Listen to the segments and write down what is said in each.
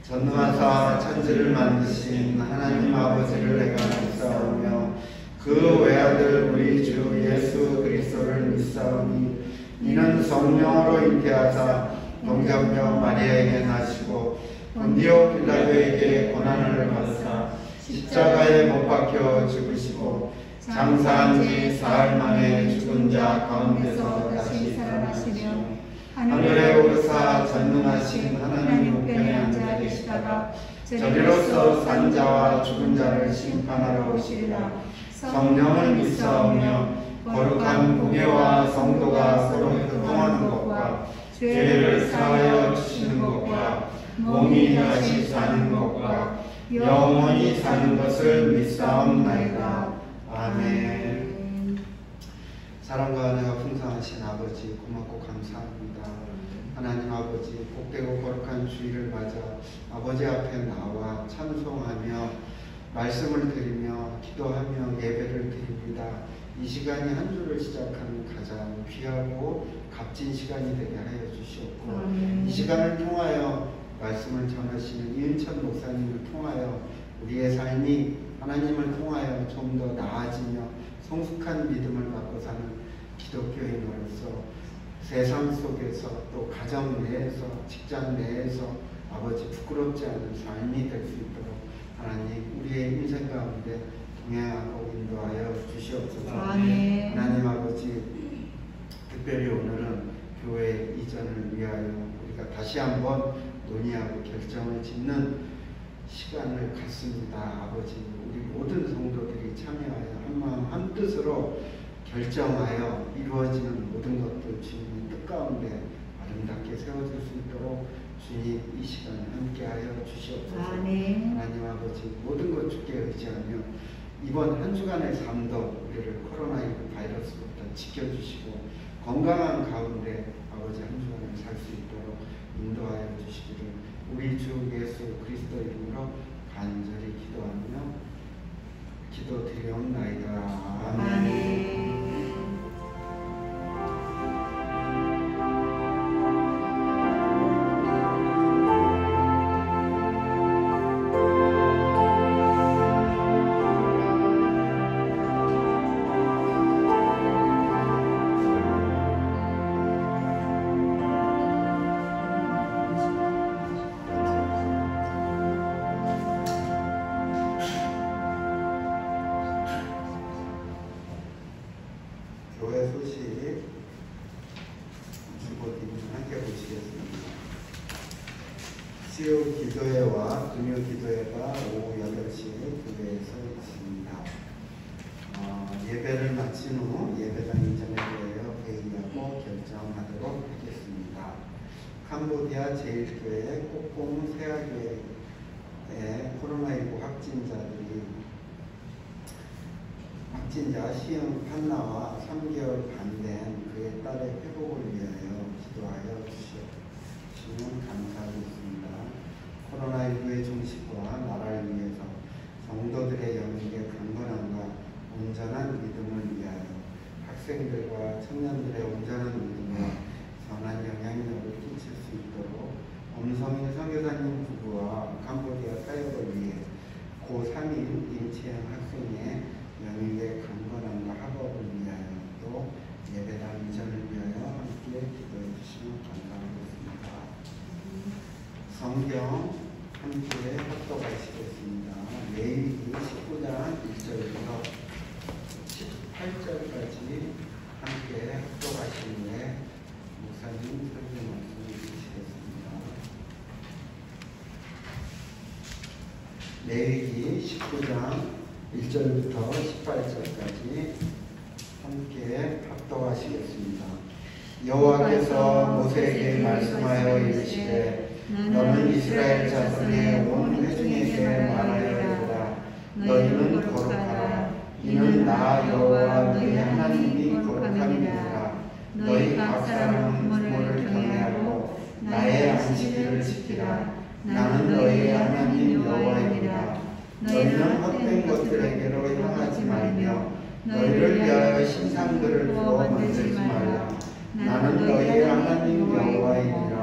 전능하사 천지를 만드신 하나님 아버지를 내가 믿사오며 그 외아들 우리 주 예수 그리스도를 믿사오니 이는 성령으로 잉태하사 동정녀 마리아에게 나시고 본디오 빌라도에게 고난을 받으사 십자가에 못 박혀 죽으시고 장사한 지 사흘 만에 죽은 자 가운데서 다시 살아나시며 하늘에 오르사 전능하신 하나님 우편에 앉아 계시다가 저리로서 산 자와 죽은 자를 심판하러 오시리라. 성령을 믿사오며 거룩한 공예와 성도가 서로 교통하는 것과 죄를 사하여 주시는 것과 몸이 다시 사는 것과 영원히 사는 것을 믿사옵나이다. 아멘. 사랑과 은혜가 풍성하신 아버지 고맙고 감사합니다. 하나님 아버지 복되고 거룩한 주일을 맞아 아버지 앞에 나와 찬송하며 말씀을 드리며 기도하며 예배를 드립니다. 이 시간이 한 주를 시작하는 가장 귀하고 값진 시간이 되게 하여 주시옵고 이 시간을 통하여 말씀을 전하시는 이은천 목사님을 통하여 우리의 삶이 하나님을 통하여 좀 더 나아지며 성숙한 믿음을 갖고 사는 기독교인으로서 세상 속에서 또 가정 내에서 직장 내에서 아버지 부끄럽지 않은 삶이 될 수 있도록 하나님 우리의 인생 가운데 동행하고 인도하여 주시옵소서. 하나님 아버지 특별히 오늘은 교회 이전을 위하여 우리가 다시 한번 논의하고 결정을 짓는 시간을 갖습니다. 아버지 우리 모든 성도들이 참여하여 한마음 한뜻으로 결정하여 이루어지는 모든 것들 주님의 뜻 가운데 아름답게 세워질 수 있도록 주님 이 시간에 함께하여 주시옵소서. 하나님 아버지 모든 것 주께 의지하며 이번 한 주간의 삶도 우리를 코로나19 바이러스부터 지켜주시고 건강한 가운데 아버지 한 주간을 살 수 있도록 인도하여 주시기를 우리 주 예수 그리스도 이름으로 간절히 기도하며 기도드리옵나이다. 아멘. 교회 소식 주보기는 함께 보시겠습니다. 수요 기도회와 금요 기도회가 오후 8시에 교회에서 있습니다. 예배를 마친 후 예배당 이전에 대하여 회의하고 결정하도록 하겠습니다. 캄보디아 제1교회 꼭공 세아교회의 코로나19 확진자 시흥 판나와 3개월 반 된 그의 딸의 회복을 위하여 기도하여 주시면 감사하겠습니다. 코로나19의 종식과 나라를 위해서 성도들의 영역의 강건함과 온전한 믿음을 위하여 학생들과 청년들의 온전한 믿음과 선한 영향력을 끼칠 수 있도록 엄성인 선교사님 부부와 캄보디아 사역을 위해 고3인 임채영 학생의 영역의 강건함과 학업을 위하여 또 예배당 이전을 위하여 함께 기도해 주시면 감사하겠습니다. 성경 함께 합독하시겠습니다. 레위기 19장 1절부터 18절까지 함께 합독하신 후에 목사님 설교 말씀을 주시겠습니다. 레위기 19장 1절부터 18절까지 함께 합독하시겠습니다. 여호와께서 모세에게 말씀하여 이르시되 너는 이스라엘 자손의 온 회중에게 말하여 이르라. 너희는 거룩하라. 이는 나 여호와 너희 하나님이 거룩함이니라. 너희 각 사람은 부모를 경외하고 나의 안식일을 지키라. 나는 너희의 하나님 여호와이니라. 너희는 헛된 것들에게로 향하지 말며 너희를 위하여 신상들을 두어 만들지 말라. 나는 너희의 하나님 여호와이니라.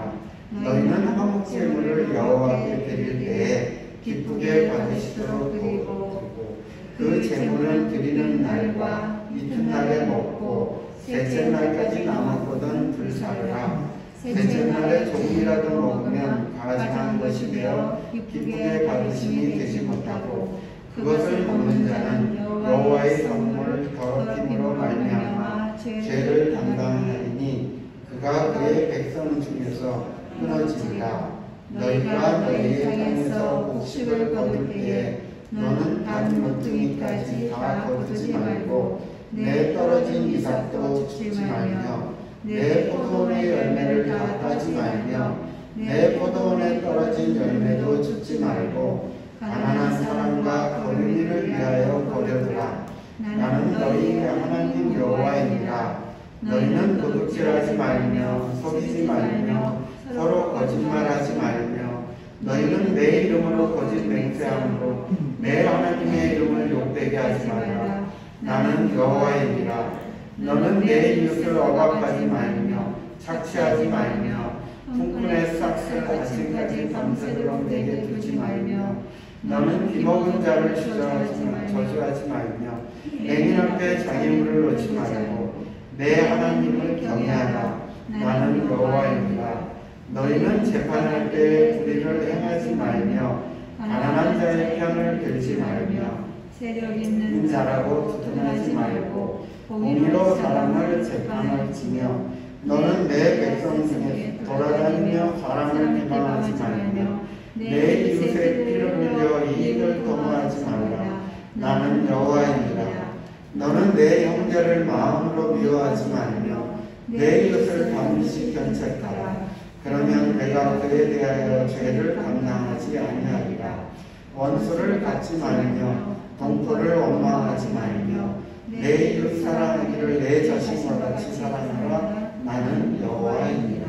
너희는 화목제물을 여호와께 드릴 때에 기쁘게 받으시도록 도우고 그 제물은 드리는 날과 이튿날에 먹고 셋째 날까지 남았거든 불사르라. 셋째 날에 조금이라도 먹으면 가증한 것이 되어 기쁘게 받으심이 되지 못하고 그것을 먹는 자는 여호와의 성물을 더럽힘으로 말미암아 죄를 담당하리니 그가 그의 백성 중에서 끊어지리라. 너희가 너희의 땅에서 곡식을 거둘 때에 너는 단 모퉁이까지 다 거두지 말고 내 떨어진 이삭도 줍지 말며 내 포도원의 열매를 다 따지 말며 내 포도원에 떨어진 열매도 줍지 말고 가난한 사람과 거류민을 위하여 버려두라. 나는 너희의 하나님 여호와이니라. 너희는 도둑질하지 말며 속이지 말며 서로 거짓말하지 말며 너희는 내 이름으로 거짓 맹세함으로 내 하나님의 이름을 욕되게 하지 말라. 나는 여호와이니라. 너는 내 이웃을 억압하지 말며 착취하지 말며 품꾼의 싹을 아침까지 밤새도록 내게 두지 말며 너는 기먹은 자를 저주하지 말며 맹인 앞에 장애물을 놓지 말고 내 하나님을 경외하라. 나는 여호와이니라. 너희는 재판할 때 불의를 행하지 말며 가난한 자의 편을 들지 말며 세력 있는 자라고 두둔하지 말고 공의로 사람을 재판할지며 너는 내 백성 중에 돌아다니며 사람을 비방하지 말며 내 이웃의 피를 흘려 이익을 도모하지 말라. 나는 여호와이니라. 너는 내 형제를 마음으로 미워하지 말며 내 이웃을 반드시 견책하라. 그러면 내가 그에 대하여 죄를 감당하지 아니하리라. 원수를 갖지 말며 동포를 원망하지 말며 내 이웃 사랑하기를 내 자신과 같이 사랑하라. 나는 여호와이니라.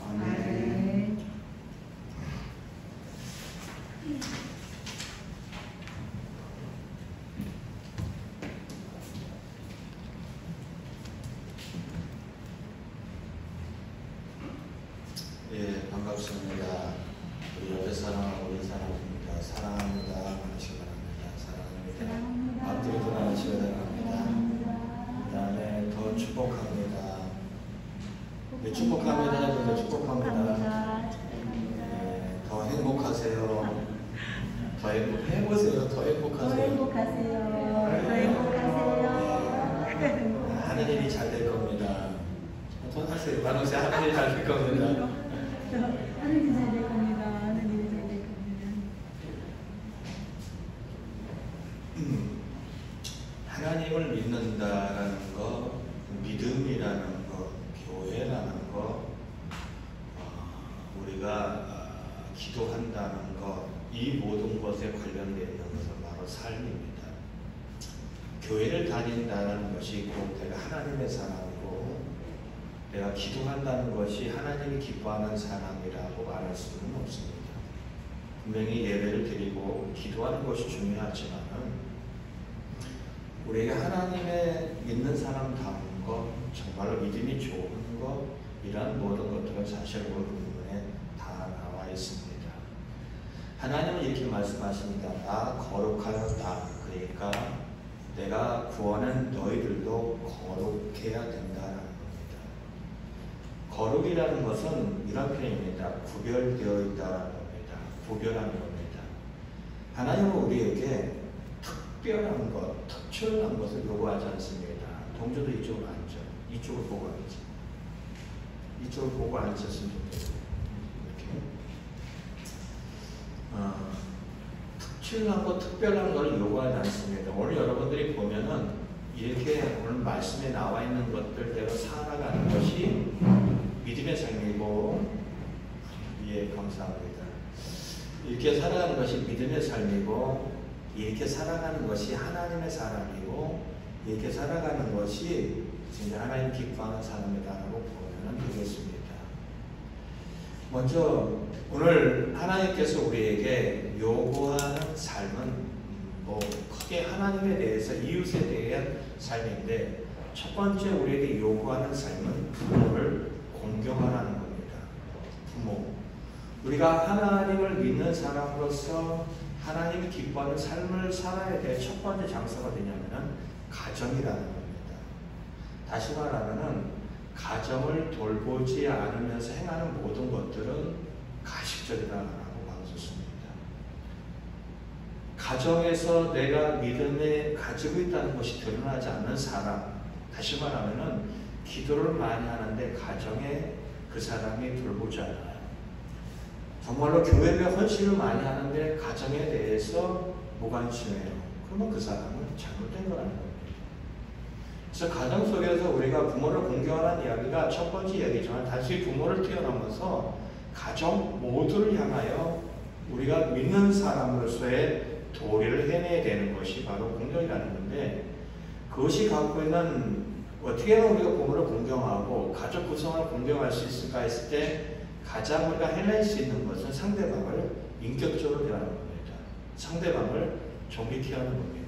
아멘. 예, 반갑습니다. 우리 옆에 사랑하고 우리 사랑합니다. 사랑합니다. 하시기 바랍니다. 사랑합니다. 앞뒤로 돌아가시기 바랍니다. 그 다음에 더 축복합니다. 네, 축복합니다. 해보세요. 축복합니다. 네, 더 행복하세요. 더 행복해보세요. 더 행복하세요. 더 행복하세요. 네, 하는 일이 잘 될 겁니다. 더 하세요. 만원세 하는 일이 잘 될 겁니다. 하는 일이 잘 될 겁니다. 하는 일이 잘 될 겁니다. 하나님을 믿는다라는 거, 믿음이라는 거, 교회라는 거, 우리가 기도한다는 거, 이 모든 것에 관련되어 있는 것은 바로 삶입니다. 교회를 다닌다는 것이 곧 내가 하나님의 사람이고 내가 기도한다는 것이 하나님이 기뻐하는 사람이라고 말할 수는 없습니다. 분명히 예배를 드리고 기도하는 것이 중요하지만 우리에게 하나님의 믿는 사람다운 것, 정말로 믿음이 좋은 것, 이런 모든 것들은 사실 오늘 본문에 다 나와 있습니다. 하나님은 이렇게 말씀하십니다. 나 거룩하였다. 그러니까 내가 구원한 너희들도 거룩해야 된다는 겁니다. 거룩이라는 것은 이런 표현입니다. 구별되어 있다는 겁니다. 구별하는 겁니다. 하나님은 우리에게 특별한 것, 특출난 것을 요구하지 않습니다. 동조도 이쪽으로 앉죠. 이쪽을 보고 앉죠. 이쪽을 보고 앉으시면 됩니다. 이렇게. 특출난 것, 특별한 걸 요구하지 않습니다. 오늘 여러분들이 보면은 이렇게 오늘 말씀에 나와 있는 것들대로 살아가는 것이 믿음의 삶이고, 예, 감사합니다. 이렇게 살아가는 것이 믿음의 삶이고, 이렇게 살아가는 것이 하나님의 사람이고, 이렇게 살아가는 것이 진짜 하나님 기뻐하는 사람이라고 보면 되겠습니다. 먼저 오늘 하나님께서 우리에게 요구하는 삶은 크게 하나님에 대해서 이웃에 대한 삶인데, 첫 번째 우리에게 요구하는 삶은 부모를 공경하라는 겁니다. 부모. 우리가 하나님을 믿는 사람으로서 하나님이 기뻐하는 삶을 살아야 될 첫 번째 장소가 되냐면은 가정이라는 겁니다. 다시 말하면은 가정을 돌보지 않으면서 행하는 모든 것들은 가식적이다라고 봐도 좋습니다. 가정에서 내가 믿음에 가지고 있다는 것이 드러나지 않는 사람, 다시 말하면은 기도를 많이 하는데 가정에 그 사람이 돌보지 않아요. 정말로 교회에 헌신을 많이 하는데 가정에 대해서 무관심해요. 그러면 그 사람은 잘못된 거라는 겁니다. 그래서 가정 속에서 우리가 부모를 공경하는 이야기가 첫 번째 이야기지만 다시 부모를 뛰어넘어서 가정 모두를 향하여 우리가 믿는 사람으로서의 도리를 해내야 되는 것이 바로 공경이라는 건데, 그것이 갖고 있는 어떻게 하면 우리가 부모를 공경하고 가족 구성을 공경할 수 있을까 했을 때 가장 우리가 해낼 수 있는 것은 상대방을 인격적으로 대하는 겁니다. 상대방을 정직히 하는 겁니다.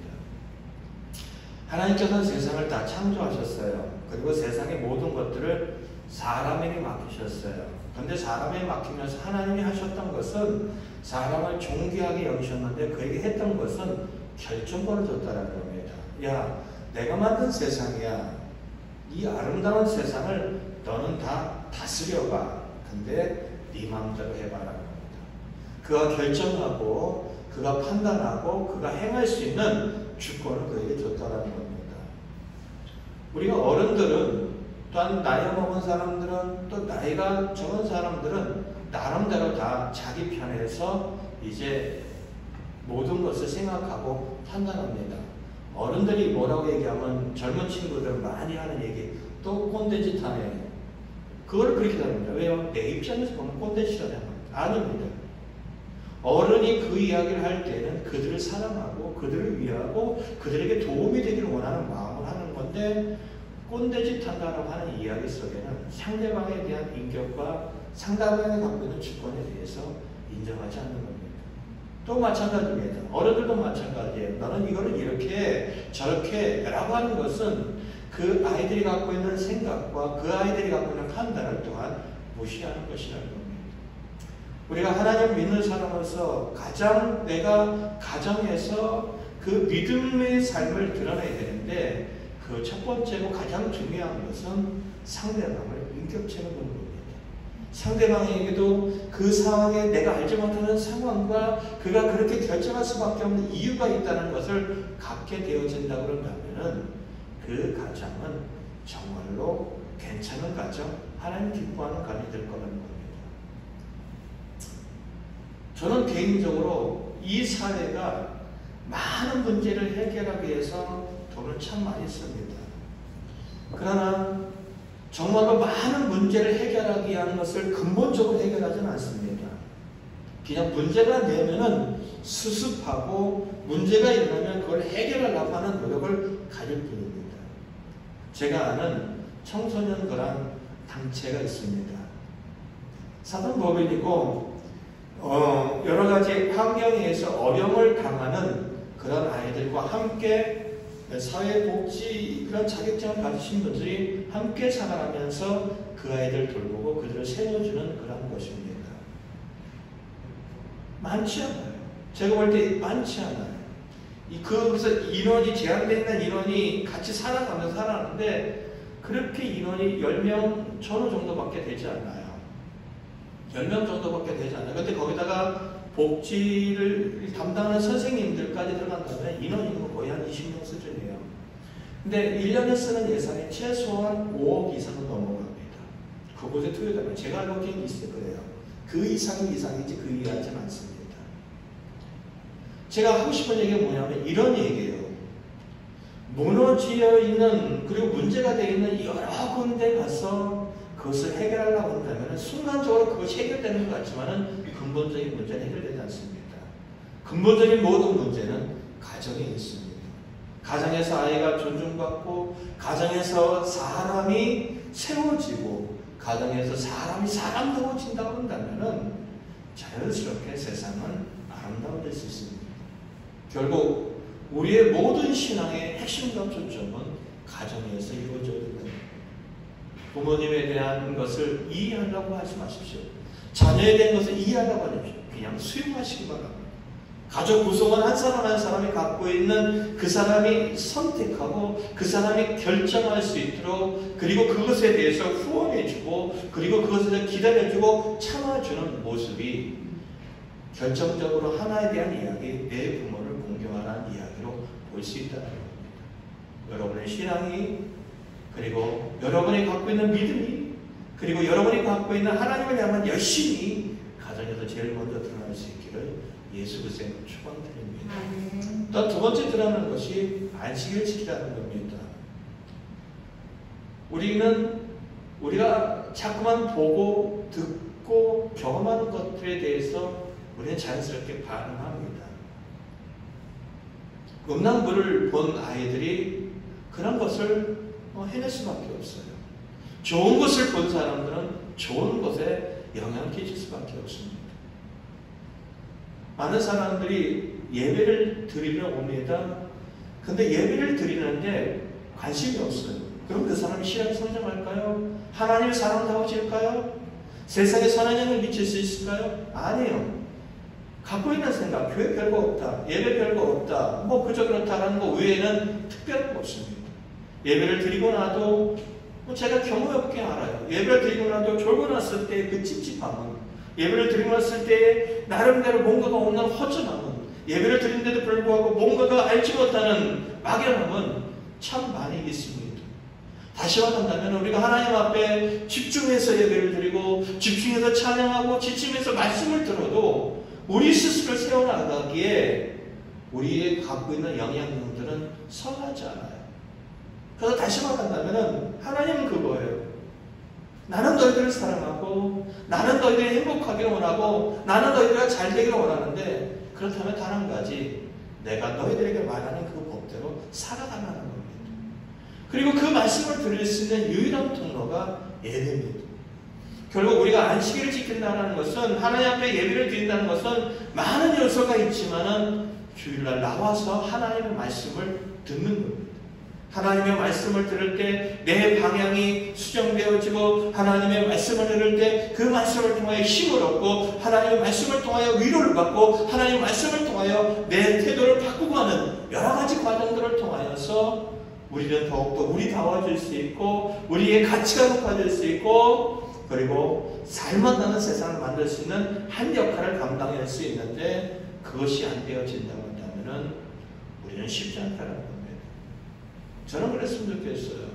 하나님께서는 세상을 다 창조하셨어요. 그리고 세상의 모든 것들을 사람에게 맡기셨어요. 그런데 사람에게 맡기면서 하나님이 하셨던 것은 사람을 존귀하게 여기셨는데 그에게 했던 것은 결정권을 줬다는 겁니다. 야, 내가 만든 세상이야. 이 아름다운 세상을 너는 다 다스려봐. 근데 네 마음대로 해봐라는 겁니다. 그가 결정하고 그가 판단하고 그가 행할 수 있는 주권을 그에게 줬다는 겁니다. 우리가 어른들은, 또한 나이 먹은 사람들은, 또 나이가 적은 사람들은 나름대로 다 자기 편에서 이제 모든 것을 생각하고 판단합니다. 어른들이 뭐라고 얘기하면 젊은 친구들 많이 하는 얘기, 또 꼰대짓 하네. 그걸 그렇게 합니다. 왜요? 내 입장에서 보면 꼰대짓이라는 겁니다. 아닙니다. 어른이 그 이야기를 할 때는 그들을 사랑하고 그들을 위하고 그들에게 도움이 되기를 원하는 마음을 하는 건데, 꼰대짓 한다고 하는 이야기 속에는 상대방에 대한 인격과 상대방이 갖고 있는 주권에 대해서 인정하지 않는 겁니다. 또 마찬가지입니다. 어른들도 마찬가지예요. 너는 이거를 이렇게 저렇게 라고 하는 것은 그 아이들이 갖고 있는 생각과 그 아이들이 갖고 있는 판단을 또한 무시하는 것이라는 겁니다. 우리가 하나님을 믿는 사람으로서 가장 내가 가정에서 그 믿음의 삶을 드러내야 되는데, 그 첫 번째고 가장 중요한 것은 상대방을 인격체로 보는 겁니다. 상대방에게도 그 상황에 내가 알지 못하는 상황과 그가 그렇게 결정할 수밖에 없는 이유가 있다는 것을 갖게 되어진다고 그런다면은 그 가정은 정말로 괜찮은 가정, 하나님 기뻐하는 가정이 될 거라는 겁니다. 저는 개인적으로 이 사회가 많은 문제를 해결하기 위해서 돈을 참 많이 씁니다. 그러나 정말로 많은 문제를 해결하기 위한 것을 근본적으로 해결하지는 않습니다. 그냥 문제가 되면은 수습하고 문제가 일어나면 그걸 해결하려고 하는 노력을 가질 뿐입니다. 제가 아는 청소년 거란 단체가 있습니다. 사단법인이고 여러 가지 환경에 의해서 어려움을 당하는 그런 아이들과 함께 사회복지 그런 자격증을 가지신 분들이 함께 생활하면서 그 아이들 돌보고 그들을 세워주는 그런 것입니다. 많지 않아요. 제가 볼 때 많지 않아요. 그래서 인원이 제한되어 있는 인원이 같이 살아가면서 살아가는데 그렇게 인원이 10명 전후 정도밖에 되지 않아요. 10명 정도밖에 되지 않아요. 근데 거기다가 복지를 담당하는 선생님들까지 들어간다면 인원이 거의 한 20명 수준이에요. 근데 1년에 쓰는 예산이 최소한 5억 이상은 넘어갑니다. 그곳에 투여되면 제가 알기로는 있을 거예요. 그 이상인지 그 이하지는 않습니다. 제가 하고 싶은 얘기가 뭐냐면 이런 얘기예요. 무너져 있는 그리고 문제가 되어 있는 여러 군데 가서 그것을 해결하려고 한다면 순간적으로 그것이 해결되는 것 같지만 근본적인 문제는 해결되지 않습니다. 근본적인 모든 문제는 가정에 있습니다. 가정에서 아이가 존중받고 가정에서 사람이 세워지고 가정에서 사람이 사람다워진다고 한다면 자연스럽게 세상은 아름다워질 수 있습니다. 결국 우리의 모든 신앙의 핵심과 초점은 가정에서 이루어져야 된다. 부모님에 대한 것을 이해하려고 하지 마십시오. 자녀에 대한 것을 이해하다 보니 그냥 수용하시기 바랍니다. 가족 구성원 한 사람 한 사람이 갖고 있는 그 사람이 선택하고 그 사람이 결정할 수 있도록, 그리고 그것에 대해서 후원해주고, 그리고 그것에 대해서 기다려주고 참아주는 모습이 결정적으로 하나에 대한 이야기, 내 부모를 공경하라는 이야기로 볼 수 있다는 겁니다. 여러분의 신앙이, 그리고 여러분이 갖고 있는 믿음이, 그리고 여러분이 갖고 있는 하나님을 향한 열심이 가정에서 제일 먼저 드러날 수 있기를 예수 그리스도로 축원드립니다. 또 두 번째 드러나는 것이 안식일을 지키라는 겁니다. 우리가 자꾸만 보고 듣고 경험하는 것들에 대해서 우리는 자연스럽게 반응합니다. 음란물을 본 아이들이 그런 것을 해낼 수밖에 없어요. 좋은 것을 본 사람들은 좋은 것에 영향을 끼칠 수밖에 없습니다. 많은 사람들이 예배를 드리러 옵니다. 근데 예배를 드리는데 관심이 없어요. 그럼 그 사람이 신앙이 성장할까요? 하나님의 사랑다워질까요? 세상에 선한 영향을 미칠 수 있을까요? 아니에요. 갖고 있는 생각, 교회 별거 없다, 예배 별거 없다, 뭐 그저 그렇다라는 것 외에는 특별한 거 없습니다. 예배를 드리고 나도 제가 경험해 보게 알아요. 예배를 드리고 나도 졸고 났을 때 그 찝찝함은, 예배를 드리고 났을 때 나름대로 뭔가가 없는 허전함은, 예배를 드리는데도 불구하고 뭔가가 알지 못하는 막연함은 참 많이 있습니다. 다시 말한다면 우리가 하나님 앞에 집중해서 예배를 드리고 집중해서 찬양하고 집중해서 말씀을 들어도 우리 스스로를 세워나가기에 우리의 갖고 있는 영향력들은 선하지 않아요. 그래서 다시 말한다면 하나님은 그거예요. 나는 너희들을 사랑하고 나는 너희들이 행복하기를 원하고 나는 너희들이 잘 되기를 원하는데, 그렇다면 단 한 가지, 내가 너희들에게 말하는 그 법대로 살아가라는 겁니다. 그리고 그 말씀을 들을 수 있는 유일한 통로가 예배입니다. 결국 우리가 안식일을 지킨다는 것은, 하나님 앞에 예배를 드린다는 것은 많은 요소가 있지만은 주일날 나와서 하나님의 말씀을 듣는 겁니다. 하나님의 말씀을 들을 때 내 방향이 수정되어지고, 하나님의 말씀을 들을 때 그 말씀을 통하여 힘을 얻고, 하나님의 말씀을 통하여 위로를 받고, 하나님의 말씀을 통하여 내 태도를 바꾸고 하는 여러 가지 과정들을 통하여서 우리는 더욱더 우리다워질 수 있고, 우리의 가치가 높아질 수 있고, 그리고 살맛나는 세상을 만들 수 있는 한 역할을 감당할 수 있는데, 그것이 안 되어진다고 한다면 우리는 쉽지 않다는 겁니다. 저는 그랬으면 좋겠어요.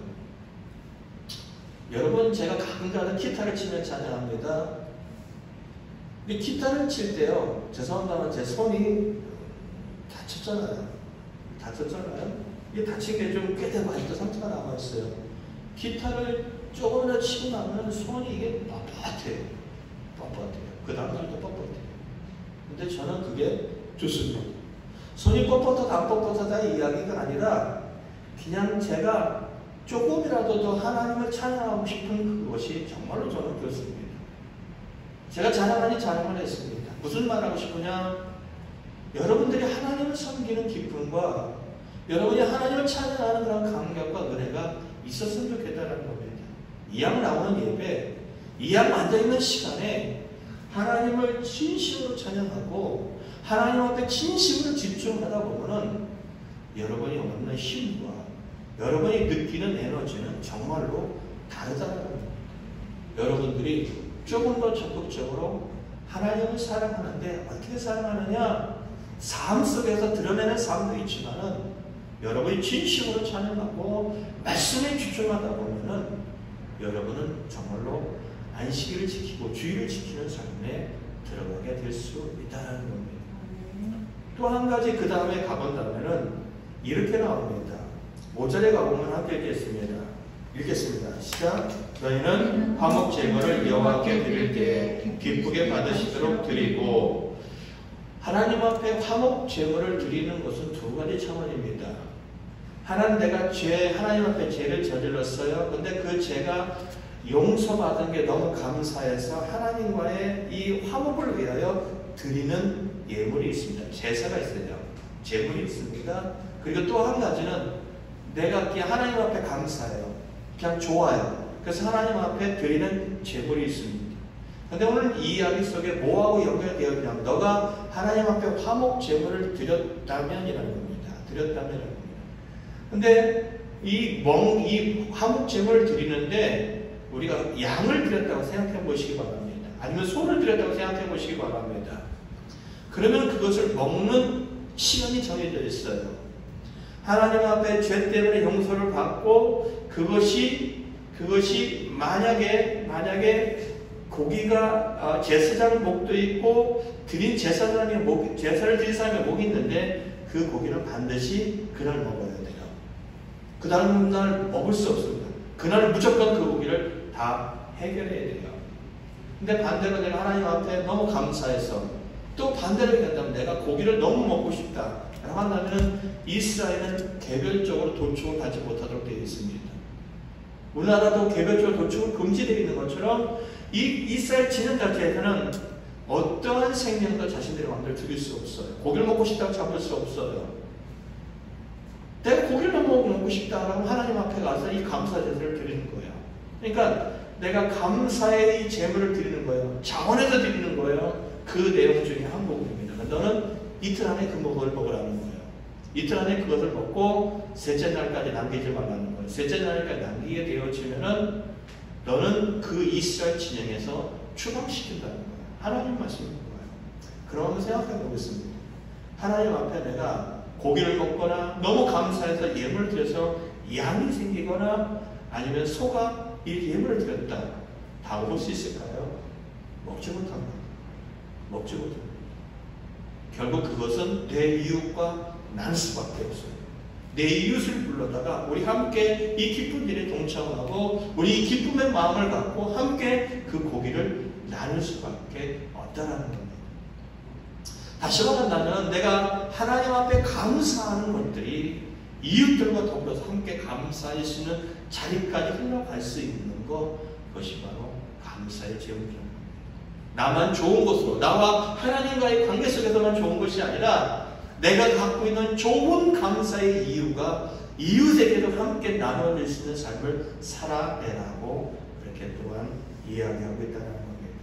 여러분, 제가 가끔가다 기타를 치면 찬양합니다. 근데 기타를 칠 때요, 죄송합니다만 제 손이 다쳤잖아요. 이게 다친 게 좀 꽤 되고 아직도 상처가 남아있어요. 기타를 조금이라도 치고 나면 손이 이게 뻣뻣해요. 그 다음날도 뻣뻣해요. 근데 저는 그게 좋습니다. 손이 뻣뻣하다 안 뻣뻣하다 이야기가 아니라 그냥 제가 조금이라도 더 하나님을 찬양하고 싶은 그것이 정말로 저는 그렇습니다. 제가 찬양하니 찬양을 했습니다. 무슨 말하고 싶으냐? 여러분들이 하나님을 섬기는 기쁨과 여러분이 하나님을 찬양하는 그런 감격과 은혜가 있었으면 좋겠다는 겁니다. 이왕 나오는 예배, 이왕 앉아있는 시간에 하나님을 진심으로 찬양하고 하나님 앞에 진심으로 집중하다 보면은 여러분이 얻는 힘과 여러분이 느끼는 에너지는 정말로 다르다는 겁니다. 여러분들이 조금 더 적극적으로 하나님을 사랑하는데 어떻게 사랑하느냐? 삶 속에서 드러내는 삶도 있지만은 여러분이 진심으로 찬양하고 말씀에 집중하다 보면은 여러분은 정말로 안식일을 지키고 주일을 지키는 삶에 들어가게 될 수 있다는 겁니다. 또 한 가지 그 다음에 가본다면은 이렇게 나옵니다. 5절에 가보면 함께 읽겠습니다. 시작. 너희는 화목 제물을 여호와께 드릴 때 기쁘게 받으시도록 드리고. 하나님 앞에 화목 제물을 드리는 것은 두 가지 차원입니다. 하나는 내가 하나님 앞에 죄를 저질렀어요. 근데 그 죄가 용서받은 게 너무 감사해서 하나님과의 이 화목을 위하여 드리는 예물이 있습니다. 제사가 있어요. 제물이 있습니다. 그리고 또 한 가지는 내가 그냥 하나님 앞에 감사해요. 그냥 좋아요. 그래서 하나님 앞에 드리는 제물이 있습니다. 근데 오늘 이 이야기 속에 뭐하고 연결되어 있냐면 너가 하나님 앞에 화목 제물을 드렸다면이라는 겁니다. 드렸다면이라는 겁니다. 근데 이 화목 제물을 드리는데 우리가 양을 드렸다고 생각해 보시기 바랍니다. 아니면 소를 드렸다고 생각해 보시기 바랍니다. 그러면 그것을 먹는 시간이 정해져 있어요. 하나님 앞에 죄 때문에 용서를 받고 그것이 만약에 고기가 제사장 목도 있고 드린 제사를 드린 사람의 목이 있는데 그 고기는 반드시 그날 먹어야 돼요. 그 다음 날 먹을 수 없습니다. 그날 무조건 그 고기를 다 해결해야 돼요. 근데 반대로 내가 하나님 앞에 너무 감사해서 또 반대로 얘기한다면 내가 고기를 너무 먹고 싶다 라고 한다면 이스라엘은 개별적으로 도축을 하지 못하도록 되어 있습니다. 우리나라도 개별적으로 도축을 금지되어 있는 것처럼 이 이스라엘 진영 자체에서는 어떠한 생명도 자신들의 마음대로 드릴 수 없어요. 고기를 먹고 싶다고 잡을 수 없어요. 내가 고기를 너무 먹고 싶다라고 하나님 앞에 가서 이 감사 제사를 드리는 거예요. 그러니까 내가 감사의 이 제물을 드리는 거예요. 자원해서 드리는 거예요. 그 내용 중에 한 부분입니다. 너는 이틀 안에 그 먹을 먹으라는 거예요. 이틀 안에 그것을 먹고 셋째 날까지 남기지 말라는 거예요. 셋째 날까지 남기게 되어지면은 너는 그 이스라엘 진영에서 추방시킨다는 거예요. 하나님 말씀인 거예요. 그럼 한번 생각해 보겠습니다. 하나님 앞에 내가 고기를 먹거나 너무 감사해서 예물을 드려서 양이 생기거나 아니면 소가 이 예물을 드렸다. 다 먹을 수 있을까요? 먹지 못합니다. 먹지 못합니다. 결국 그것은 내 이웃과 난 수밖에 없어요. 내 이웃을 불러다가 우리 함께 이 기쁜 일에 동참하고 우리 이 기쁨의 마음을 갖고 함께 그 고기를 나눌 수밖에 없다라는 겁니다. 다시 말한다면 내가 하나님 앞에 감사하는 것들이 이웃들과 더불어서 함께 감사할 수 있는 자리까지 흘러갈 수 있는 그것이 바로 감사의 제물입니다. 나만 좋은 것으로 나와 하나님과의 관계 속에서만 좋은 것이 아니라 내가 갖고 있는 좋은 감사의 이유가 이웃에게도 함께 나눠질 수 있는 삶을 살아내라고 이렇게 또한 이야기하고 있다는 겁니다.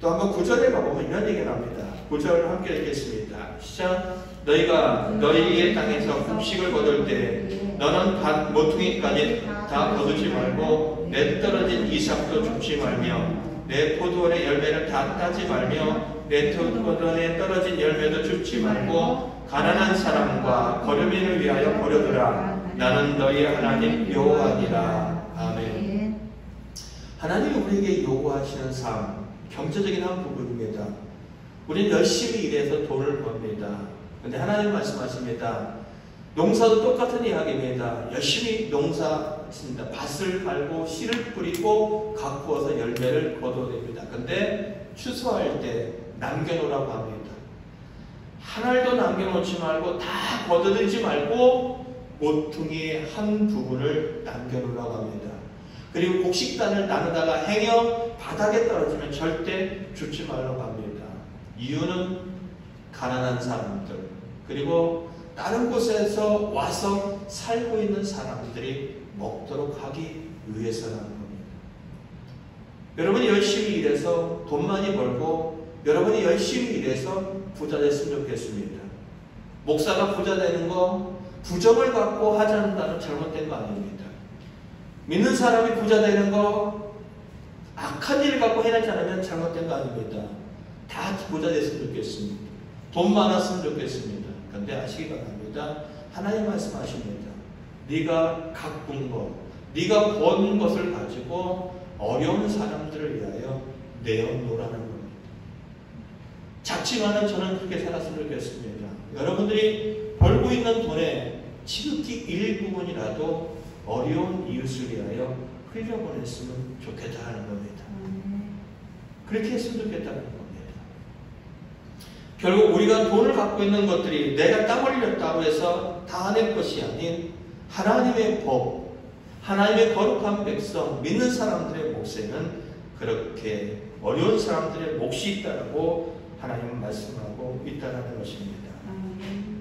또 한번 9절에 가보면 이런 얘기가 납니다. 9절을 함께 읽겠습니다. 시작. 너희가 너희의 땅에서 흡식을 거둘 때 너는 밭 모퉁이까지 다 거두지 말고 내 떨어진 이삭도 줍지 말며 내 포도원의 열매를 다 따지 말며 내 포도원에 떨어진 열매도 줍지 말고 가난한 사람과 거류민을 위하여 버려두라. 나는 너희의 하나님 여호와니라. 아멘. 하나님이 우리에게 요구하시는 삶, 경제적인 한 부분입니다. 우리는 열심히 일해서 돈을 법니다. 그런데 하나님 말씀하십니다. 농사도 똑같은 이야기입니다. 열심히 농사했습니다. 밭을 갈고 씨를 뿌리고 가꾸어서 열매를 거둬냅니다. 그런데 추수할 때 남겨놓으라고 합니다. 한 알도 남겨놓지 말고 다 걷어들이지 말고 모퉁이의 한 부분을 남겨놓으라고 합니다. 그리고 곡식단을 나누다가 행여 바닥에 떨어지면 절대 줍지 말라고 합니다. 이유는 가난한 사람들 그리고 다른 곳에서 와서 살고 있는 사람들이 먹도록 하기 위해서라는 겁니다. 여러분이 열심히 일해서 돈 많이 벌고 여러분이 열심히 일해서 부자 됐으면 좋겠습니다. 목사가 부자 되는 거 부정을 갖고 하지 않는다는 잘못된 거 아닙니다. 믿는 사람이 부자 되는 거 악한 일을 갖고 해내지 않으면 잘못된 거 아닙니다. 다 부자 됐으면 좋겠습니다. 돈 많았으면 좋겠습니다. 그런데 아시기 바랍니다. 하나님 말씀하십니다. 네가 가꾼 것, 네가 번 것을 가지고 어려운 사람들을 위하여 내어놓으라는 겁니다. 작지만은 저는 그렇게 살았으면 좋겠습니다. 여러분들이 벌고 있는 돈의 지극히 일부분이라도 어려운 이웃을 위하여 흘려보냈으면 좋겠다는 겁니다. 그렇게 했으면 좋겠다는 겁니다. 결국 우리가 돈을 갖고 있는 것들이 내가 땀 흘렸다고 해서 다 내 것이 아닌 하나님의 법, 하나님의 거룩한 백성, 믿는 사람들의 몫에는 그렇게 어려운 사람들의 몫이 있다고 하나님은 말씀하고 있다는 것입니다.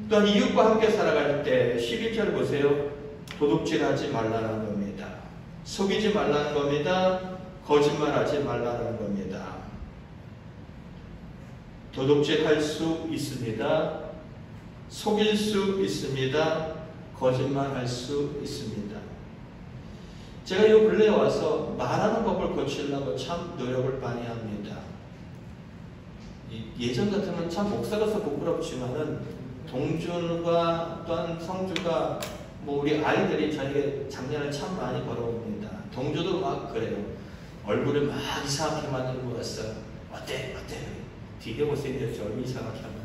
또한 이웃과 함께 살아갈 때 11절 보세요. 도둑질하지 말라는 겁니다. 속이지 말라는 겁니다. 거짓말하지 말라는 겁니다. 도둑질할 수 있습니다. 속일 수 있습니다. 거짓말할 수 있습니다. 제가 이 근래에 와서 말하는 법을 고치려고 참 노력을 많이 합니다. 예전 같으면 참 목사로서 부끄럽지만은 동준과 또한 성주가 우리 아이들이 저에게 장난을 참 많이 걸어옵니다. 동주도 막 그래요. 얼굴을 막 이상하게 만들고 왔어요. 어때? 되게 못생겼죠. 얼굴 이상하게 하면은.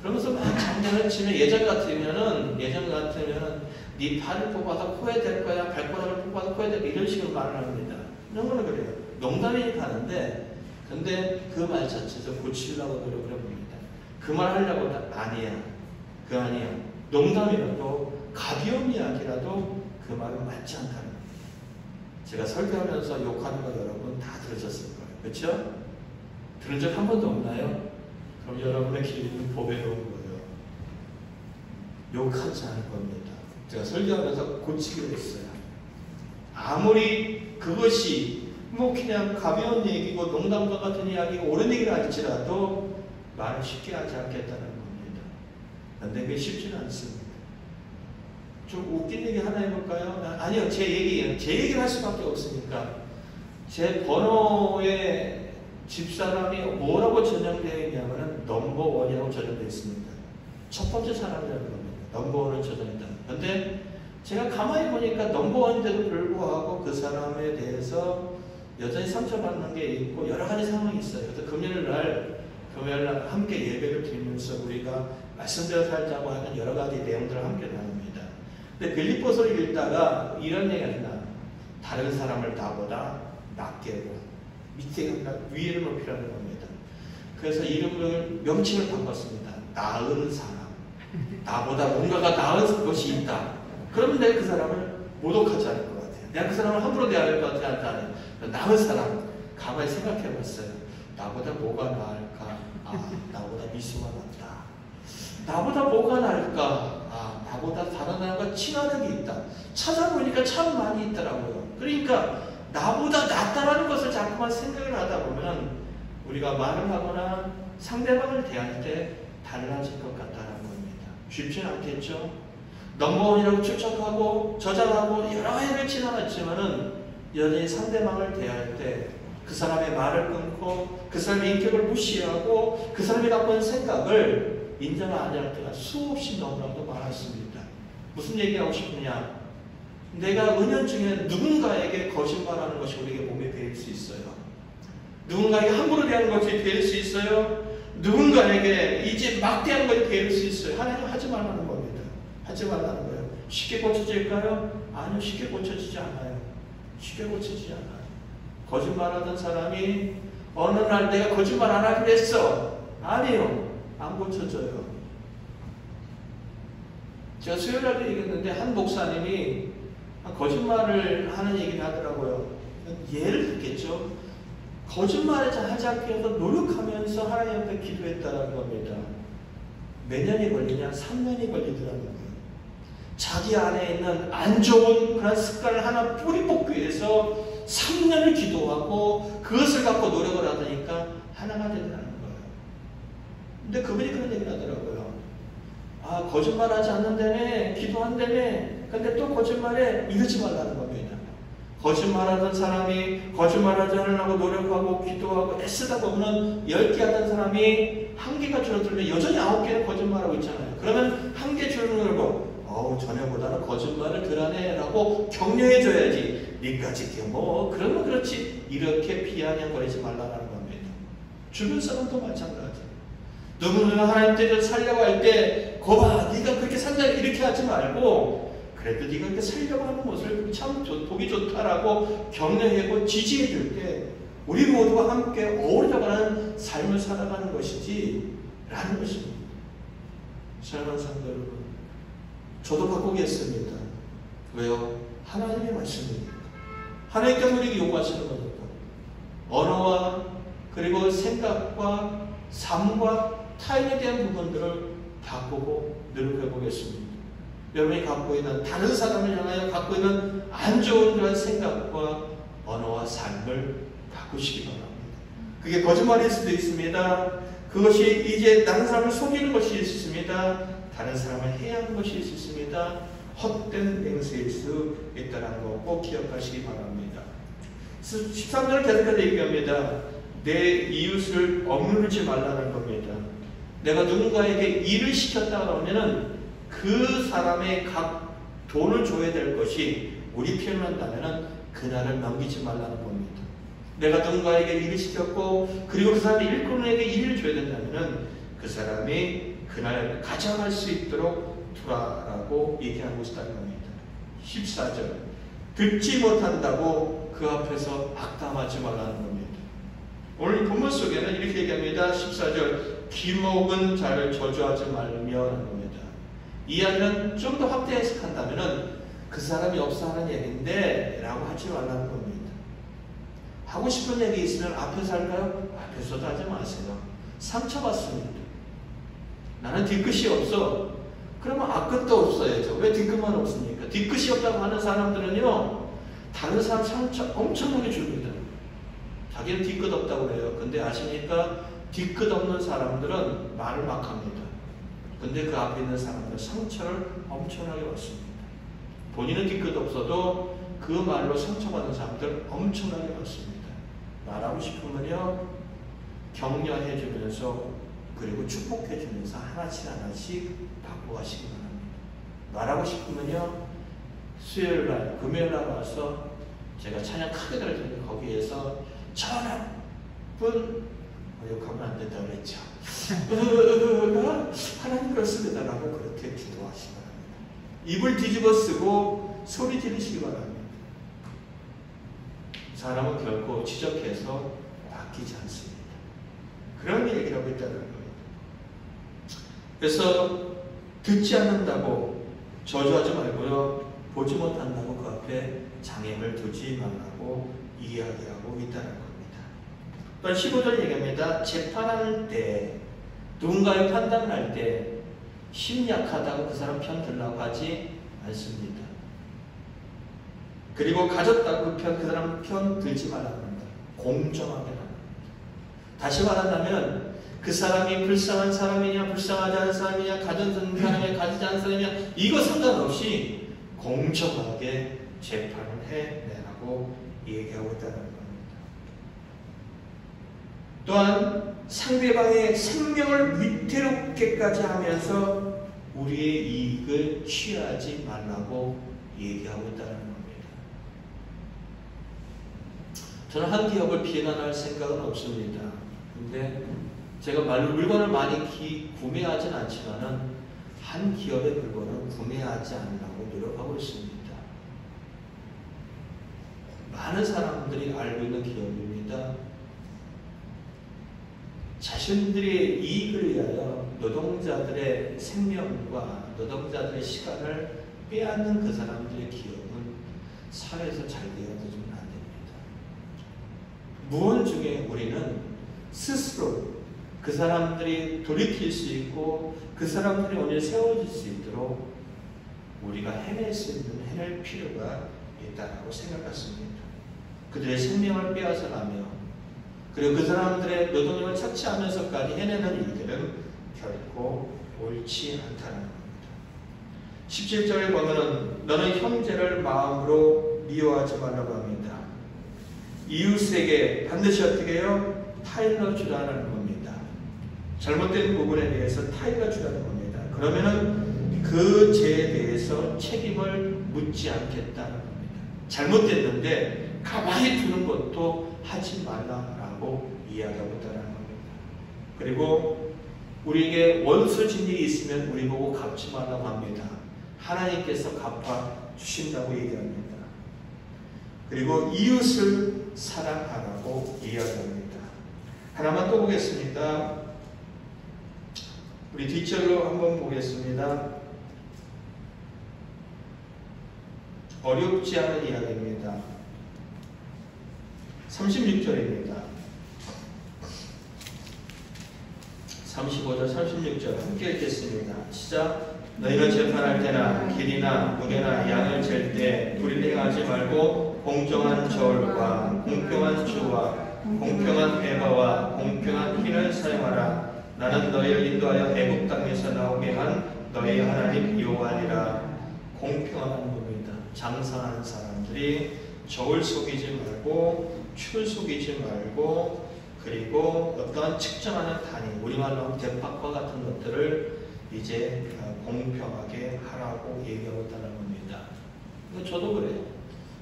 그러면서 막 장난을 치면 예전 같으면은 네 팔을 뽑아서 코에 댈 거야. 발가락을 뽑아서 코에 댈 거야. 이런 식으로 말을 합니다. 너무나 그래요. 농담이 가는데 근데 그 말 자체에서 고치려고 노력을 해봅니다. 그 말 하려고 아니야. 그 아니야. 농담이라도 가벼운 이야기라도 그 말은 맞지 않다는 거예요. 제가 설교하면서 욕하는 거 여러분 다 들으셨을 거예요. 그렇죠? 들은 적 한 번도 없나요? 그럼 여러분의 기회는 보배로운 거예요. 욕하지 않을 겁니다. 제가 설교하면서 고치기로 했어요. 아무리 그것이 그냥 가벼운 얘기고 농담과 같은 이야기가 옳은 얘기를 할지라도 말을 쉽게 하지 않겠다는 겁니다. 그런데 그게 쉽지는 않습니다. 좀 웃긴 얘기 하나 해볼까요? 아니요, 제 얘기를 할 수밖에 없으니까. 제 번호에 집사람이 뭐라고 전형되어 있냐면 넘버원이라고 전형되어 있습니다. 첫 번째 사람이라는 겁니다. 넘버원을 저장했다. 그런데 제가 가만히 보니까 넘버원인데도 불구하고 그 사람에 대해서 여전히 상처받는 게 있고 여러 가지 상황이 있어요. 그래서 금요일 날 함께 예배를 드리면서 우리가 말씀대로 살자고 하는 여러 가지 내용들을 함께 나눕니다. 근데 빌립보서를 읽다가 이런 얘기가 나요. 다른 사람을 나보다 낮게 보, 밑에 위를 높이라는 겁니다. 그래서 이름을 명칭을 바꿨습니다. 나은 사람. 나보다 뭔가가 나은 것이 있다. 그러면 내가 그 사람을 모독하지 않을 것 같아요. 내가 그 사람을 함부로 대할 것 같지 않다. 나은 사람. 가만히 생각해 봤어요. 나보다 뭐가 나을까? 나보다 미수가 낫다. 나보다 뭐가 나을까? 나보다 다른 사람과 친화력이 있다. 찾아보니까 참 많이 있더라고요. 그러니까 나보다 낫다라는 것을 자꾸만 생각을 하다 보면 우리가 말을 하거나 상대방을 대할 때 달라질 것 같다는 겁니다. 쉽지는 않겠죠? 넘버원이라고 추측하고 저장하고 여러 해를 지나갔지만은 여전히 상대방을 대할 때 그 사람의 말을 끊고 그 사람의 인격을 무시하고 그 사람이 갖고 있는 생각을 인정하지 않을 때가 수없이 너무나도 많았습니다. 무슨 얘기하고 싶느냐? 내가 은연중에 누군가에게 거짓말하는 것이 우리에게 몸에 배일 수 있어요. 누군가에게 함부로 대하는 것이 배일 수 있어요. 누군가에게 이제 막대하는 것이 배일 수 있어요. 하나님 하지 말라는 겁니다. 하지 말라는 거예요. 쉽게 고쳐질까요? 아니요. 쉽게 고쳐지지 않아요. 쉽게 고쳐지지 않아요. 거짓말하던 사람이 어느 날 내가 거짓말 안 하기로 했어. 아니요. 안 고쳐져요. 제가 수요일날에 얘기했는데 한 목사님이 거짓말을 하는 얘기를 하더라고요. 예를 들겠죠. 거짓말을 하지 않기 위해서 노력하면서 하나님 앞에 기도했다는 겁니다. 몇 년이 걸리냐? 3년이 걸리더라는 거예요. 자기 안에 있는 안 좋은 그런 습관을 하나 뿌리 뽑기 위해서 3년을 기도하고 그것을 갖고 노력을 하다니까 하나가 된다는 거예요. 근데 그분이 그런 얘기를 하더라고요. 거짓말하지 않는다며 기도한다며 근데 또 거짓말에 이러지 말라는 겁니다. 거짓말하던 사람이 거짓말하지 않으려고 노력하고 기도하고 애쓰다 보면 10개 하던 사람이 1개가 줄어들면 여전히 9개는 거짓말하고 있잖아요. 그러면 1개 줄어들고 전에보다는 거짓말을 덜 하네 라고 격려해줘야지. 니까지 그러면 그렇지. 이렇게 비아냥거리지 말라는 겁니다. 주변 사람도 마찬가지. 누구는 하나님 때를 살려고 할 때 거봐 네가 그렇게 산다 이렇게 하지 말고 그래도 네가 그렇게 살려고 하는 모습을 참 보기 좋다라고 격려하고 지지해줄 때 우리 모두가 함께 어울려가는 삶을 살아가는 것이지 라는 것입니다. 사랑하는 성도 여러분, 저도 바꾸겠습니다. 왜요? 하나님의 말씀입니다. 하나님께서 우리에게 요구하시는 거니까. 언어와 그리고 생각과 삶과 타인에 대한 부분들을 바꾸고 노력해 보겠습니다. 여러분이 갖고 있는 다른 사람을 향하여 갖고 있는 안 좋은 그런 생각과 언어와 삶을 바꾸시기 바랍니다. 그게 거짓말일 수도 있습니다. 그것이 이제 다른 사람을 속이는 것일 수 있습니다. 다른 사람을 해하는 것일 수 있습니다. 헛된 맹세일 수 있다는 거 꼭 기억하시기 바랍니다. 13절을 계속해서 얘기합니다. 내 이웃을 억누르지 말라는 겁니다. 내가 누군가에게 일을 시켰다 그러면은 그 사람의 각 돈을 줘야 될 것이 우리 표현한다면은 그날을 넘기지 말라는 겁니다. 내가 누군가에게 일을 시켰고 그리고 그 사람이 일꾼에게 일을 줘야 된다면은 그 사람이 그날 가져갈 수 있도록 두라라고 얘기하고 있다는 겁니다. 14절 듣지 못한다고 그 앞에서 악담하지 말라는 겁니다. 오늘 본문 속에는 이렇게 얘기합니다. 14절 귀먹은 자를 저주하지 말며라는 겁니다. 이 이야기는 좀 더 확대 해석한다면은 그 사람이 없어 하는 얘기인데 라고 하지 말라는 겁니다. 하고 싶은 얘기 있으면 앞에서 할까요? 앞에서도 하지 마세요. 상처받습니다. 나는 뒤끝이 없어. 그러면 앞끝도 없어야죠. 왜 뒤끝만 없습니까? 뒤끝이 없다고 하는 사람들은요, 다른 사람 상처 엄청나게 줍니다. 자기는 뒤끝 없다고 그래요. 근데 아십니까? 뒤끝 없는 사람들은 말을 막 합니다. 근데 그 앞에 있는 사람들은 상처를 엄청나게 받습니다. 본인은 뒤끝 없어도 그 말로 상처받은 사람들 엄청나게 받습니다. 말하고 싶으면요, 격려해 주면서 그리고 축복해 주면서 하나씩 바꿔가시기 바랍니다. 말하고 싶으면요, 수요일날, 금요일날 와서 제가 찬양 크게 들어주는데 거기에서 전합분 욕하면 안 된다고 그랬죠. 하나님 그렇습니다라고 그렇게 기도하시기 바랍니다. 입을 뒤집어 쓰고 소리 지르시기 바랍니다. 사람은 결코 지적해서 바뀌지 않습니다. 그런 얘기를 하고 있다는 겁니다. 그래서 듣지 않는다고 저주하지 말고요, 보지 못한다고 그 앞에 장애물 두지 말라고 이야기하고 있다는 겁니다. 또 15절 얘기합니다. 재판할 때, 누군가의 판단을 할 때 힘 약하다고 그 사람 편 들라고 하지 않습니다. 그리고 가졌다고 그 사람 편 들지 말라고 합니다. 공정하게 합니다. 다시 말한다면 그 사람이 불쌍한 사람이냐 불쌍하지 않은 사람이냐 가진 사람이냐 가지지 않은 사람이냐 이거 상관없이 공정하게 재판을 해내라고 얘기하고 있다는 겁니다. 또한 상대방의 생명을 위태롭게까지 하면서 우리의 이익을 취하지 말라고 얘기하고 있다는 겁니다. 저는 한 기업을 비난할 생각은 없습니다. 근데 제가 물건을 많이 구매하진 않지만은 한 기업의 물건을 구매하지 않으려고 노력하고 있습니다. 많은 사람들이 알고 있는 기업입니다. 자신들의 이익을 위하여 노동자들의 생명과 노동자들의 시간을 빼앗는 그 사람들의 기업은 사회에서 잘 되어서는 안 됩니다. 무언 중에 우리는 스스로 그 사람들이 돌이킬 수 있고 그 사람들이 오늘 세워질 수 있도록 우리가 해낼 필요가 있다고 생각했습니다. 그들의 생명을 빼앗아가며 그리고 그 사람들의 노동력을 착취하면서까지 해내는 일들은 결코 옳지 않다는 겁니다. 17절에 보면은 너는 형제를 마음으로 미워하지 말라고 합니다. 이웃에게 반드시 어떻게 해요? 타일러 주라는 겁니다. 잘못된 부분에 대해서 타일러 주라는 겁니다. 그러면은 그 죄에 대해서 책임을 묻지 않겠다는 겁니다. 잘못됐는데 가만히 두는 것도 하지 말라라고 이야기하고 있다는 겁니다. 그리고 우리에게 원수진 일이 있으면 우리 보고 갚지 말라고 합니다. 하나님께서 갚아 주신다고 얘기합니다. 그리고 이웃을 사랑하라고 이야기합니다. 하나만 또 보겠습니다. 우리 뒷절로 한번 보겠습니다. 어렵지 않은 이야기입니다. 36절입니다. 35절, 36절 함께 읽겠습니다. 시작. 너희는 재판할 때나 길이나 무게나 양을 잴 때 불의를 행하지 말고 공정한 저울과 공평한 주와 공평한 배가와 공평한 흰을 사용하라. 나는 너희를 인도하여 애굽 땅에서 나오게 한 너희 하나님 여호와니라. 공평한 법이다. 장사하는 사람들이 저울 속이지 말고 추를 속이지 말고, 그리고 어떠한 측정하는 단위, 우리말로 하면 대팍과 같은 것들을 이제 공평하게 하라고 얘기하고 있다는 겁니다. 저도 그래요.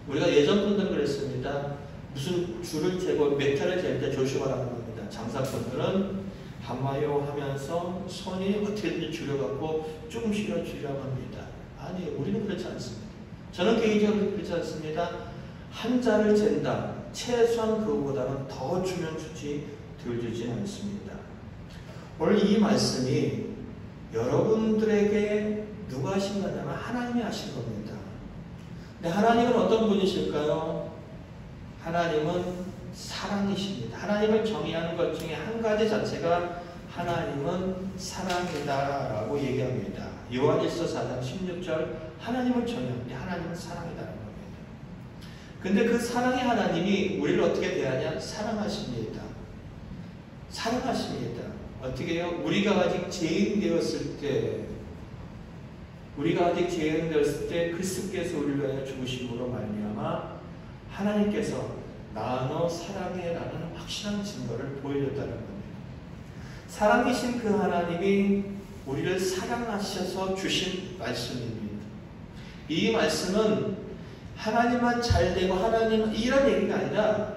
우리가 예전 분들은 그랬습니다. 무슨 줄을 재고 메탈을 잴 때 조심하라는 겁니다. 장사꾼들은 한마디로 하면서 손이 어떻게든지 줄여갖고 조금씩 줄이라고 합니다. 아니, 우리는 그렇지 않습니다. 저는 개인적으로 그렇지 않습니다. 한 자를 잰다. 최소한 그거보다는 더 주면 주지 덜 주지는 않습니다. 오늘 이 말씀이 여러분들에게 누가 하신 거냐면 하나님이 하신 겁니다. 근데 하나님은 어떤 분이실까요? 하나님은 사랑이십니다. 하나님을 정의하는 것 중에 한 가지 자체가 하나님은 사랑이다라고 얘기합니다. 요한일서 4장 16절 하나님을 정의합니다. 하나님은 사랑이다라는 겁니다. 근데 그 사랑의 하나님이 우리를 어떻게 대하냐? 사랑하십니다. 사랑하십니다. 어떻게 해요? 우리가 아직 죄인 되었을 때 그리스도께서 우리를 위하여 죽으심으로 말미암아 하나님께서 나 너 사랑해라는 확실한 증거를 보여줬다는 겁니다. 사랑이신 그 하나님이 우리를 사랑하셔서 주신 말씀입니다. 이 말씀은 하나님만 잘되고 하나님 이런 얘기가 아니라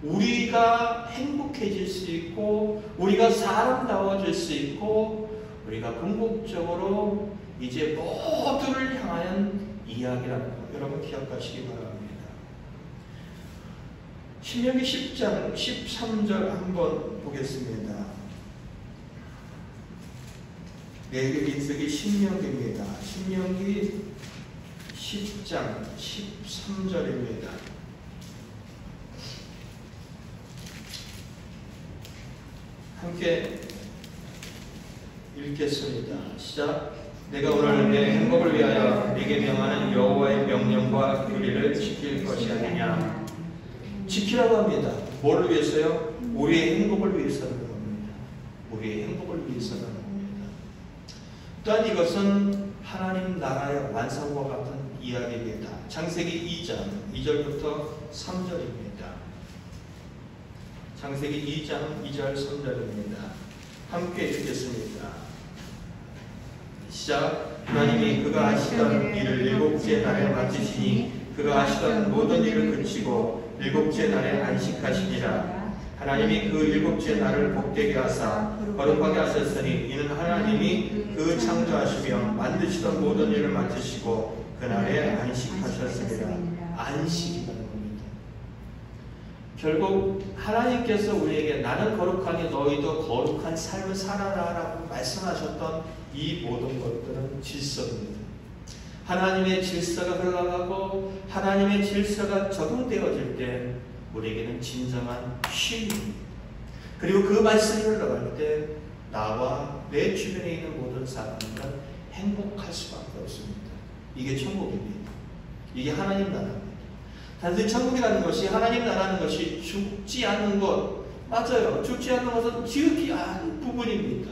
우리가 행복해질 수 있고 우리가 사람다워질 수 있고 우리가 궁극적으로 이제 모두를 향한 이야기라는 거 여러분 기억하시기 바랍니다. 신명기 10장 13절 한번 보겠습니다. 레위기서기 신명기입니다. 신명기 10장 13절입니다. 함께 읽겠습니다. 시작. 내가 오늘 내 행복을 위하여 네게 명하는 여호와의 명령과 규례를 지킬 것이 아니냐. 지키라고 합니다. 뭐를 위해서요? 우리의 행복을 위해서라는 겁니다. 우리의 행복을 위해서라는 겁니다. 또한 이것은 하나님 나라의 완성과 같은 이야기입니다. 창세기 2장 2절부터 3절입니다. 창세기 2장 2절 3절입니다. 함께 읽겠습니다. 시작. 하나님이 그가 하시던 일을 일곱째 날에 마치시니 그가 하시던 모든 일을 그치고 일곱째 날에 안식하시니라. 하나님이 그 일곱째 날을 복되게 하사 거룩하게 하셨으니 이는 하나님이 그 창조하시며 만드시던 모든 일을 마치시고 그날에 안식하셨습니다. 안식이라는 겁니다. 결국 하나님께서 우리에게 나는 거룩하니 너희도 거룩한 삶을 살아라 라고 말씀하셨던 이 모든 것들은 질서입니다. 하나님의 질서가 흘러가고 하나님의 질서가 적용되어질 때 우리에게는 진정한 쉼입니다. 그리고 그 말씀이 흘러갈 때 나와 내 주변에 있는 모든 사람들은 행복할 수밖에 없습니다. 이게 천국입니다. 이게 하나님 나라입니다. 단순히 천국이라는 것이 하나님 나라는 것이 죽지 않는 것 맞아요. 죽지 않는 것은 지극히 한 부분입니다.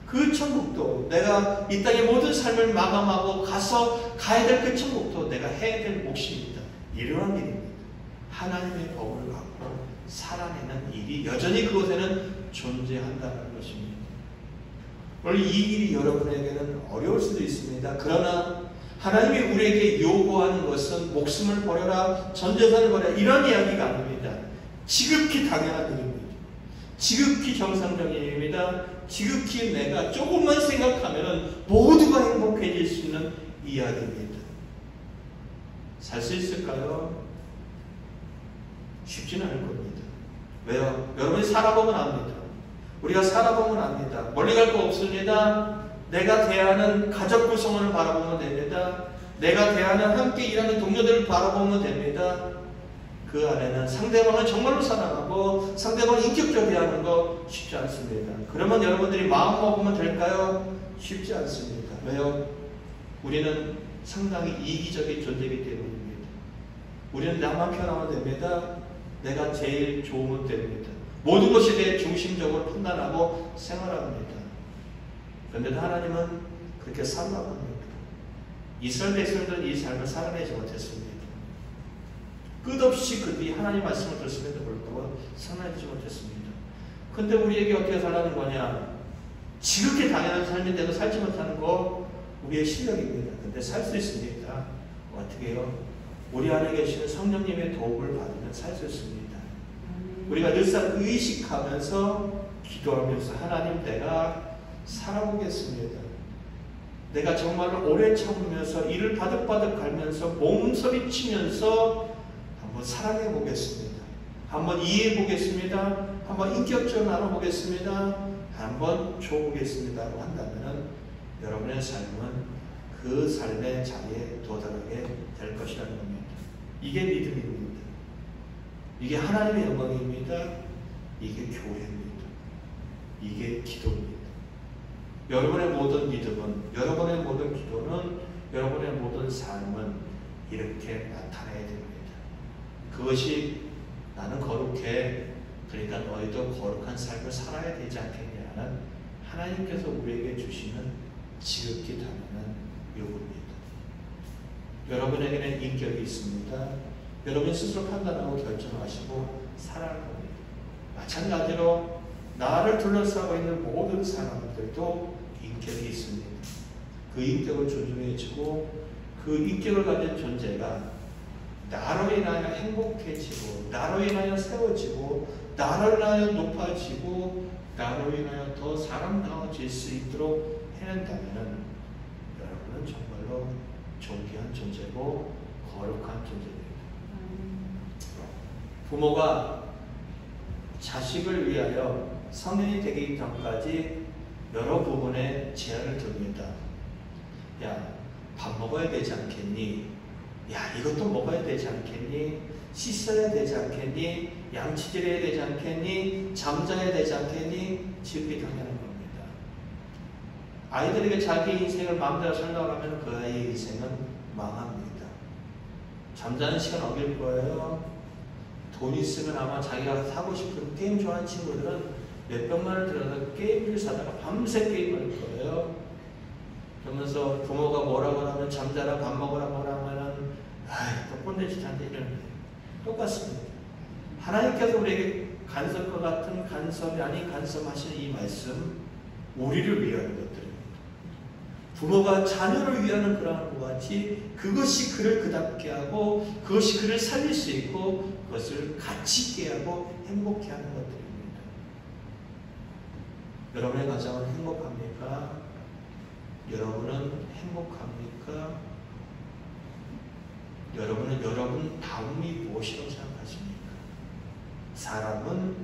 그 천국도 내가 이 땅의 모든 삶을 마감하고 가야 될 그 천국도 내가 해야 될 몫입니다. 이러한 일입니다. 하나님의 법을 갖고 살아내는 일이 여전히 그곳에는 존재한다는 것입니다. 오늘 이 일이 여러분에게는 어려울 수도 있습니다. 그러나 하나님이 우리에게 요구하는 것은 목숨을 버려라, 전 재산을 버려라 이런 이야기가 아닙니다. 지극히 당연한 일입니다. 지극히 정상적인 일입니다. 지극히 내가 조금만 생각하면 모두가 행복해질 수 있는 이야기입니다. 살 수 있을까요? 쉽지는 않을 겁니다. 왜요? 여러분이 살아보면 압니다. 우리가 살아보면 압니다. 멀리 갈 거 없습니다. 내가 대하는 가족 구성원을 바라보면 됩니다. 내가 대하는 함께 일하는 동료들을 바라보면 됩니다. 그 안에는 상대방을 정말로 사랑하고 상대방을 인격적으로 대하는 거 쉽지 않습니다. 그러면 여러분들이 마음 먹으면 될까요? 쉽지 않습니다. 왜요? 우리는 상당히 이기적인 존재이기 때문입니다. 우리는 나만 편하면 됩니다. 내가 제일 좋으면 됩니다. 모든 것이 내 중심적으로 판단하고 생활합니다. 그런데 하나님은 그렇게 살라고 합니다. 이스라엘 백성들은 이 삶을 살아내지 못했습니다. 끝없이 그들이 하나님 말씀을 들었음에도 불구하고 살아내지 못했습니다. 근데 우리에게 어떻게 살라는 거냐? 지극히 당연한 삶인데도 살지 못하는 거 우리의 실력입니다. 근데 살 수 있습니다. 어떻게 해요? 우리 안에 계시는 성령님의 도움을 받으면 살 수 있습니다. 우리가 늘상 의식하면서 기도하면서 하나님 내가 살아보겠습니다. 내가 정말로 오래 참으면서 이를 바득바득 갈면서 몸서리치면서 한번 사랑해 보겠습니다. 한번 이해해 보겠습니다. 한번 인격적으로 나눠보겠습니다. 한번 줘보겠습니다라고 한다면 여러분의 삶은 그 삶의 자리에 도달하게 될 것이라는 겁니다. 이게 믿음입니다. 이게 하나님의 영광입니다. 이게 교회입니다. 이게 기도입니다. 여러분의 모든 믿음은, 여러분의 모든 기도는, 여러분의 모든 삶은 이렇게 나타나야 됩니다. 그것이 나는 거룩해, 그러니까 너희도 거룩한 삶을 살아야 되지 않겠냐는 하나님께서 우리에게 주시는 지극히 당연한 요구입니다. 여러분에게는 인격이 있습니다. 여러분이 스스로 판단하고 결정하시고 살아갈 겁니다. 마찬가지로 나를 둘러싸고 있는 모든 사람들도 인격이 있습니다. 그 인격을 존중해주고 그 인격을 가진 존재가 나로 인하여 행복해지고 나로 인하여 세워지고 나로 인하여 높아지고 나로 인하여 더 사랑다워질 수 있도록 해낸다면 여러분은 정말로 존귀한 존재고 거룩한 존재입니다. 부모가 자식을 위하여 성인이 되기 전까지 여러 부분에 제한을 둡니다. 야, 밥 먹어야 되지 않겠니? 야, 이것도 먹어야 되지 않겠니? 씻어야 되지 않겠니? 양치질해야 되지 않겠니? 잠자야 되지 않겠니? 지극히 당연한 겁니다. 아이들에게 자기 인생을 마음대로 살려고 하면 그 아이의 인생은 망합니다. 잠자는 시간 어길 거예요. 돈 있으면 아마 자기가 사고 싶은 게임 좋아하는 친구들은 몇백만 원을 들여서 게임을 사다가 밤새 게임을 할 거예요. 그러면서 부모가 뭐라고 하면 잠자라 밥 먹으라 뭐라 하면은 아이 또 꼰대짓 한데 이러는데 똑같습니다. 하나님께서 우리에게 간섭과 같은 간섭이 아닌 간섭하시는 이 말씀 우리를 위하는 것들입니다. 부모가 자녀를 위하는 그러한 것 같이 그것이 그를 그답게 하고 그것이 그를 살릴 수 있고 그것을 가치 있게 하고 행복해 하는 것들입니다. 여러분의 가정은 행복합니까? 여러분은 행복합니까? 여러분은 여러분 다움이 무엇이라고 생각하십니까? 사람은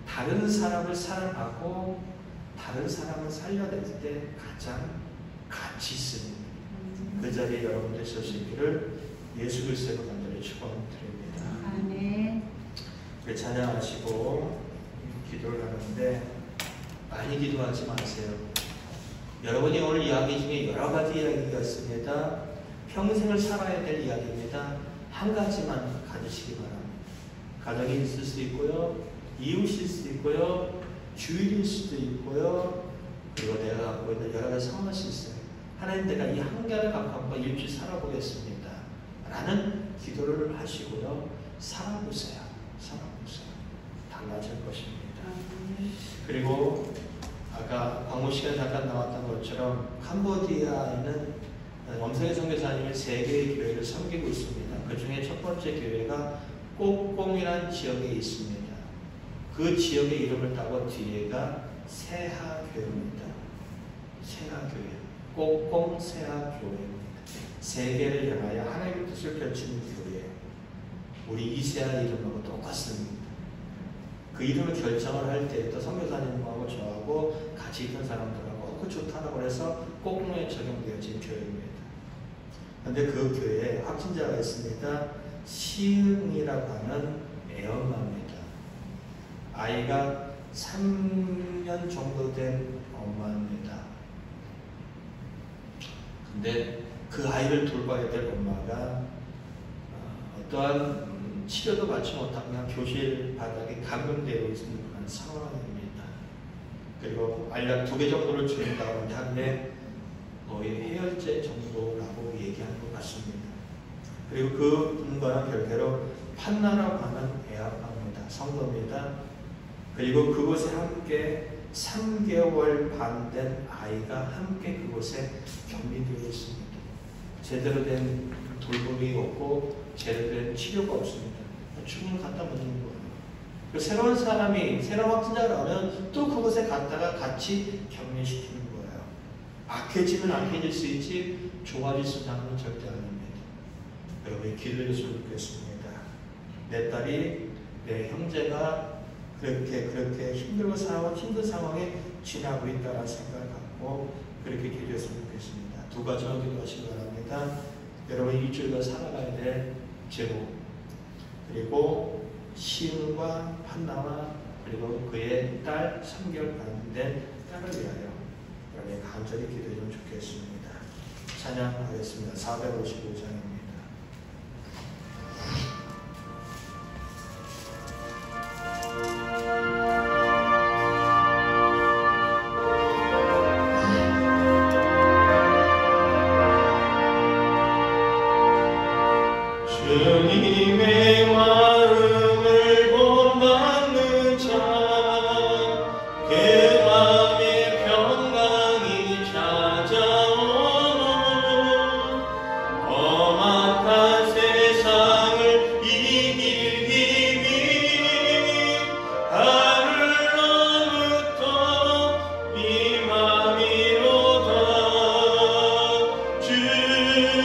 다른 사람을 사랑하고 다른 사람을 살려낼 때 가장 가치 있습니다. 그 자리에 여러분들 설 수 있기를 예수 그리스도로 간절히 축원드립니다. 아멘. 찬양하시고 기도를 하는데 많이 기도하지 마세요. 여러분이 오늘 이야기 중에 여러 가지 이야기가 있습니다. 평생을 살아야 될 이야기입니다. 한 가지만 가지시기 바랍니다. 가정이 있을 수 있고요. 이웃일 수도 있고요. 주일일 수도 있고요. 그리고 내가 갖고 있는 여러 가지 상황일 수 있어요. 하나님 내가 이 한 가지를 갖고 일주일 살아보겠습니다. 라는 기도를 하시고요. 살아보세요. 살아보세요. 달라질 것입니다. 그리고 아까 광고 시간에 잠깐 나왔던 것처럼 캄보디아에는 엄성희 선교사님이 3개의 교회를 섬기고 있습니다. 그 중에 첫 번째 교회가 꼭공이라는 지역에 있습니다. 그 지역의 이름을 따고 뒤에가 세하교회입니다. 세하교회. 꼭공 세하교회입니다. 세계를 향하여 하나님의 뜻을 펼치는 교회. 우리 이세아 이름하고 똑같습니다. 그 이름을 결정을 할 때에도 선교사님하고 저하고 같이 있던 사람들하고 그 좋다라고 해서 꼭공에 적용되어진 교회입니다. 그런데 그 교회에 확진자가 있습니다. 시흥이라고 하는 애엄마입니다. 아이가 3년 정도 된 엄마입니다. 근데 그 아이를 돌봐야 될 엄마가 어떠한 치료도 받지 못하고 그냥 교실 바닥에 감금되어 있는 그런 상황입니다. 그리고 알약 2개 정도를 준다고 하는데 거의 해열제 정도라고 얘기하는 것 같습니다. 그리고 그분과는 별개로 판나라고 하는 애아빠입니다. 성도입니다. 그리고 그곳에 함께 3개월 반 된 아이가 함께 그곳에 격리되어 있습니다. 제대로 된 돌봄이 없고 제대로 된 치료가 없습니다. 죽음을 갖다 묻는 거예요. 그 새로운 사람이, 새로운 확진자가 나오면 또 그곳에 갔다가 같이 격리시키는 거예요. 악해지면 악해질 수 있지 좋아질 수 있는 건 절대 아닙니다. 여러분이 기도해 주시면 좋겠습니다. 내 딸이, 내 형제가 그렇게 힘들고 힘든 상황에 지나고 있다는 생각을 갖고 그렇게 기도했으면 좋겠습니다. 2가지만 기도하시기 바랍니다. 여러분 일주일간 살아가야 될 제목, 그리고 시은과 판나와 그리고 그의 딸 3개월 반 된 딸을 위하여 여러분이 간절히 기도해주면 좋겠습니다. 찬양하겠습니다. 455장입니다. 주님의 마음을 본받는 자, 그 마음에 평강이 찾아오는 험악한 세상을 이길 힘이 하늘로부터 임함이로다. 주님의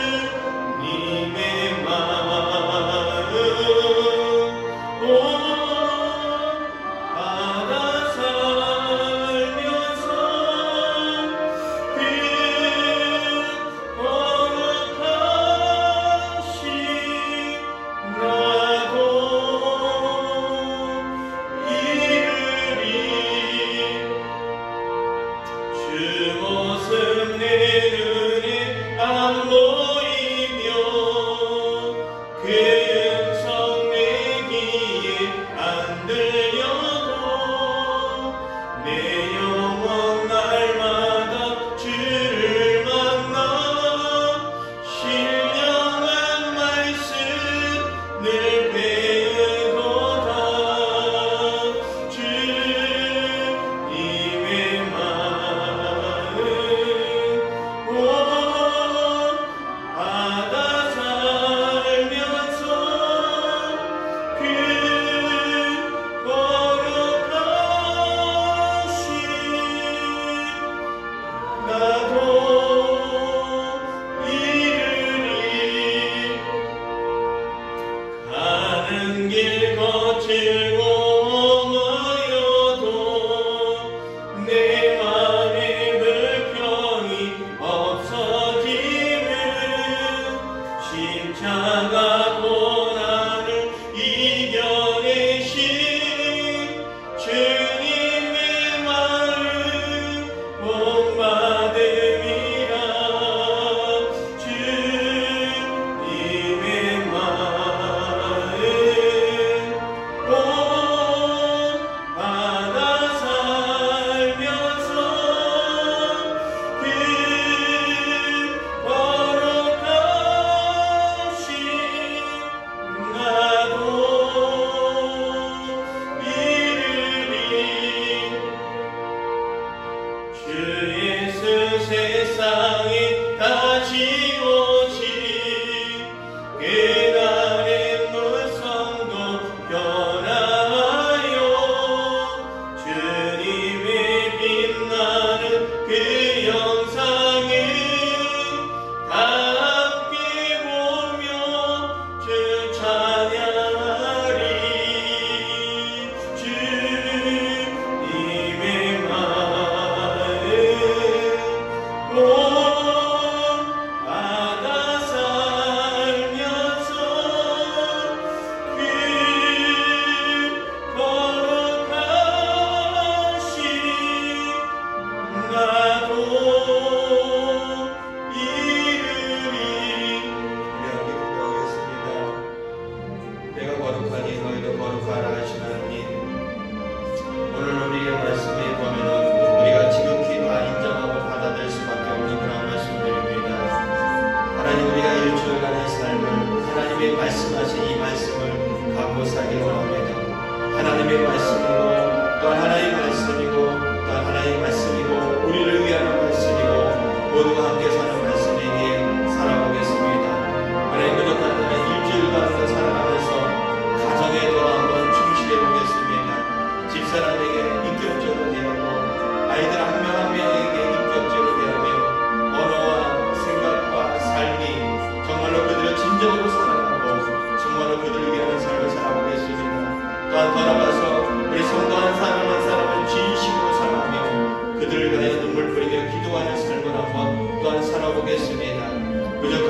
주 모습 내 눈에 안 보이며 그 음성 내 귀에 안 들려도 내 영혼 날마다 주를 만나 신령한 말씀 늘 배우도다. 주님의 마음 받아 살면서 그 거룩하신 나도 이르리. 가는 길 거칠고 험하여도 내 맘에 불평이 없어지는 십자가 고난을 이겨내신 주님의 마음 본받음이라. 주님의 마음 본받아 살면서 그 거룩하신 나도 이르리. 주 예수 세상에 다시 오신 그날의 물성도 변하여 주님의 빛나는 그 영상을 다 함께 보며 주 찬양하리. 주님의 마음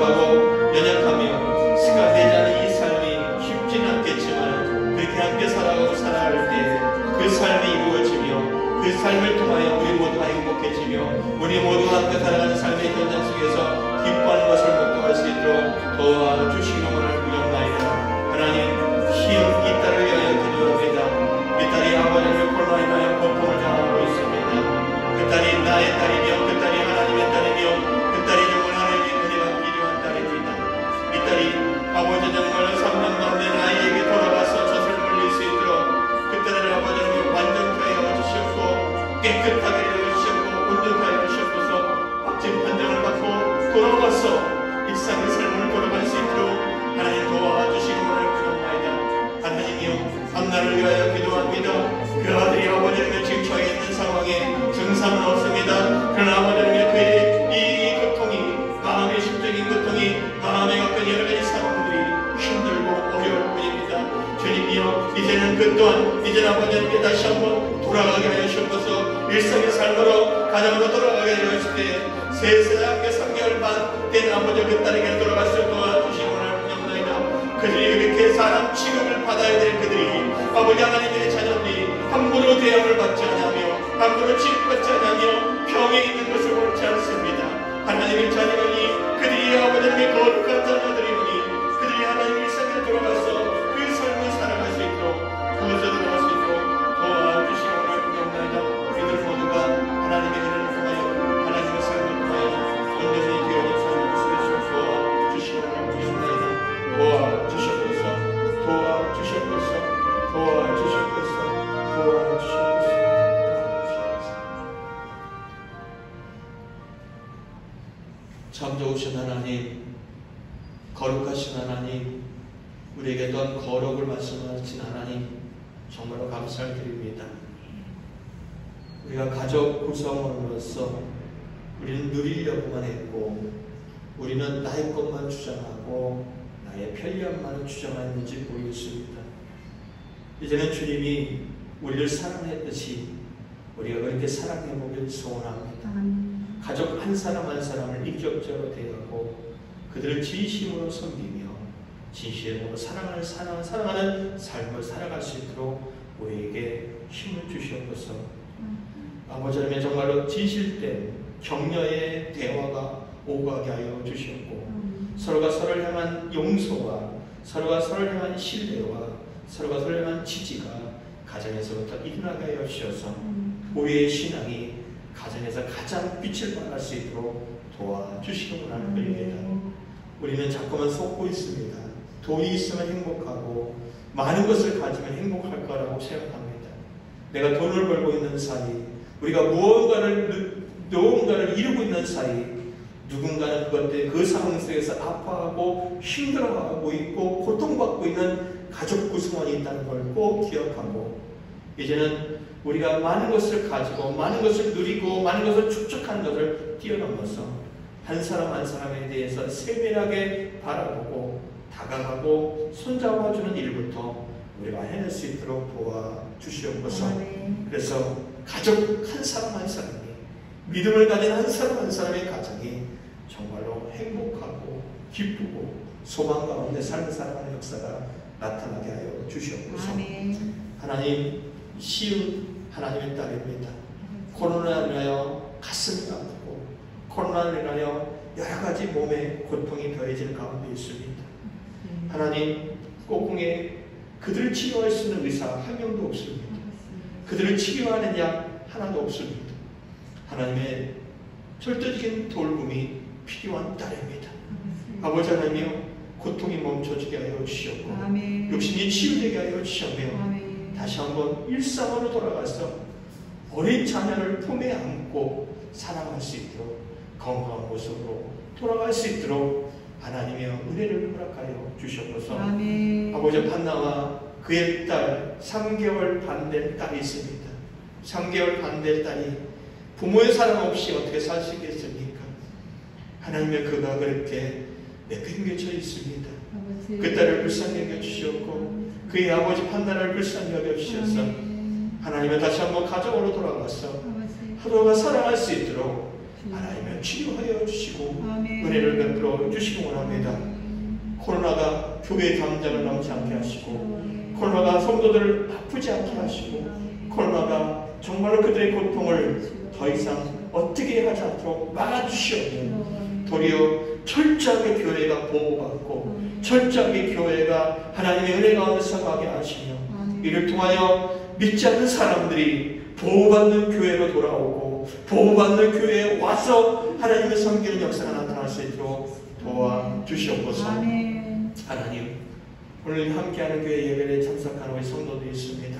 부족하고 연약하며 습관되지 않은 이 삶이 쉽지는 않겠지만 그렇게 함께 살아가고 살아갈 때 그 삶이 이루어지며 그 삶을 통하여 우리 모두가 행복해지며 우리 모두가 함께 살아가는 삶의 현장 속에서 기뻐하는 것을 목도할 수 있도록 도와주시기를 구경나이다. 하나님, 이 딸을 위하여 기도합니다. 이 딸이 아버지를 콜로 인하여 고통을 당하고 있습니다. 그 딸이 나의 딸이며 그 딸이 하나님의 딸이며 그 딸이 정말 하나님의 은혜가 필요한 딸입니다. 이 딸이 아버지 정말 3년 만에 아이에게 돌아가서 젖을 물릴 수 있도록 그 딸을 아버지는 완전케 하여 주셨고 깨끗하게 하여 주셨고 온전하게 하여 주셨고서 확진 판정을 받고 돌아와서 일상의 삶을 돌아갈 수 있도록 하나님 도와주시기를 기도합니다. 하나님이여, 한나를 위하여 기도합니다. 그 아들이 아버지를 지금 처해 있는 상황에 증상은 없습니다. 그러나 아버지를 그의 이 고통이, 마음의 심적인 고통이, 마음에 갖고 여러 가지 상황들이 힘들고 어려울 뿐입니다. 주님이여, 이제는 그 또한 이제는 아버지께 다시 한번 돌아가게 하여 주셔서 일상의 삶으로 가정으로 돌아가게 하여 주실 때 세상에 3개월 반 된 아버지 그 딸에게 돌아가서 도와주시기를 부탁드립니다. 그들이 이렇게 사람 취급을 받아야 될 그들이 아버지 하나님의 자녀들이 함부로 대접을 받지 않으며 함부로 취급받지 않으며 병에 있는 것을 옳지 않습니다. 하나님의 자녀들이 그들이 아버지의 거룩한 자녀들이니 그들이 하나님 일상에 돌아가서 그 삶을 살아갈 수 있도록 그것을 돌아갈 수 있도록 도와주시기를 부탁드립니다. 이들 모두가 하나님의 은혜를 통하여 하나님의 삶을 통하여 온전히 되어진 삶을 도와주시기를 부탁드립니다. 도와주시옵소서, 도와주시옵소서, 도와주시옵소서, 도와주시옵소서. 참 좋으신 하나님, 거룩하신 하나님, 우리에게 또한 거룩을 말씀하신 하나님, 정말로 감사를 드립니다. 우리가 가족 구성원으로서 우리는 누리려고만 했고 우리는 나의 것만 주장하고 나의 편리함만 주장했는지 모르겠습니다. 이제는 주님이 우리를 사랑했듯이 우리가 그렇게 사랑해보길 소원합니다. 가족 한 사람 한 사람을 인격적으로 대하고 그들을 진심으로 섬기며 진심으로 사랑하는 삶을 살아갈 수 있도록 우리에게 힘을 주시옵소서. 아버지 하나님, 정말로 진실된 격려의 대화가 오가게 하여 주시옵고 서로가 서로를 향한 용서와 서로가 서로를 향한 신뢰와 서로가 서로를 향한 지지가 가정에서부터 일어나게 하여 주셔서 우리의 신앙이 가정에서 가장 빛을 발할 수 있도록 도와주시기를 하나님입니다. 우리는 자꾸만 속고 있습니다. 돈이 있으면 행복하고 많은 것을 가지면 행복할 거라고 생각합니다. 내가 돈을 벌고 있는 사이, 우리가 무언가를 이루고 있는 사이, 누군가는 그것 때문에 그 상황 속에서 아파하고 힘들어하고 있고 고통받고 있는 가족 구성원이 있다는 걸 꼭 기억하고, 이제는 우리가 많은 것을 가지고 많은 것을 누리고 많은 것을 축적한 것을 뛰어넘어서 한 사람 한 사람에 대해서 세밀하게 바라보고 다가가고 손잡아주는 일부터 우리가 해낼 수 있도록 도와주시옵소서. 그래서 가족 한 사람 한 사람이, 믿음을 가진 한 사람 한 사람의 가정이 정말로 행복하고 기쁘고 소망 가운데 삶을 살아가는 역사가 나타나게 하여 주시옵소서. 하나님, 쉬운 하나님의 딸입니다. 코로나로 인하여 가슴이 아프고 코로나로 인하여 여러 가지 몸에 고통이 더해지는 가운데 있습니다. 하나님, 꼬궁에 그들을 치료할 수 있는 의사 한 명도 없습니다. 그들을 치료하는 약 하나도 없습니다. 하나님의 절대적인 돌봄이 필요한 딸입니다. 아버지 하나님이여, 고통이 멈춰지게 하여 주시옵고 육신이 치유되게 하여 주시오며 다시 한번 일상으로 돌아가서 어린 자녀를 품에 안고 살아갈 수 있도록 건강한 모습으로 돌아갈 수 있도록 하나님의 은혜를 허락하여 주시옵소서. 아버지, 판나와 그의 딸 3개월 반 된 딸이 있습니다. 3개월 반 된 딸이 부모의 사랑 없이 어떻게 살 수 있겠습니까? 하나님의 그가 그렇게 내팽개쳐 있습니다. 그 딸을 불쌍히 여겨주시옵고 그의 아버지 판나를 불쌍히 여겨주셔서 하나님의 다시 한번 가정으로 돌아가서 하루가 살아갈 수 있도록 하나님은 치료하여 주시고 아멘. 은혜를 베풀어 주시기 원합니다. 코로나가 교회의 담장을 넘지 않게 하시고, 코로나가 성도들을 아프지 않게 하시고, 코로나가 정말로 그들의 고통을 더 이상 어떻게 하지 않도록 막아주시옵며, 도리어 철저하게 교회가 보호받고 철저하게 교회가 하나님의 은혜 가운데 서가게 하시며, 이를 통하여 믿지 않는 사람들이 보호받는 교회로 돌아오고 보호받는 교회에 와서 하나님의 섬기는 역사가 나타날 수 있도록 도와주시옵소서. 하나님, 오늘 함께하는 교회 예배에 참석하는 우리 성도들이 있습니다.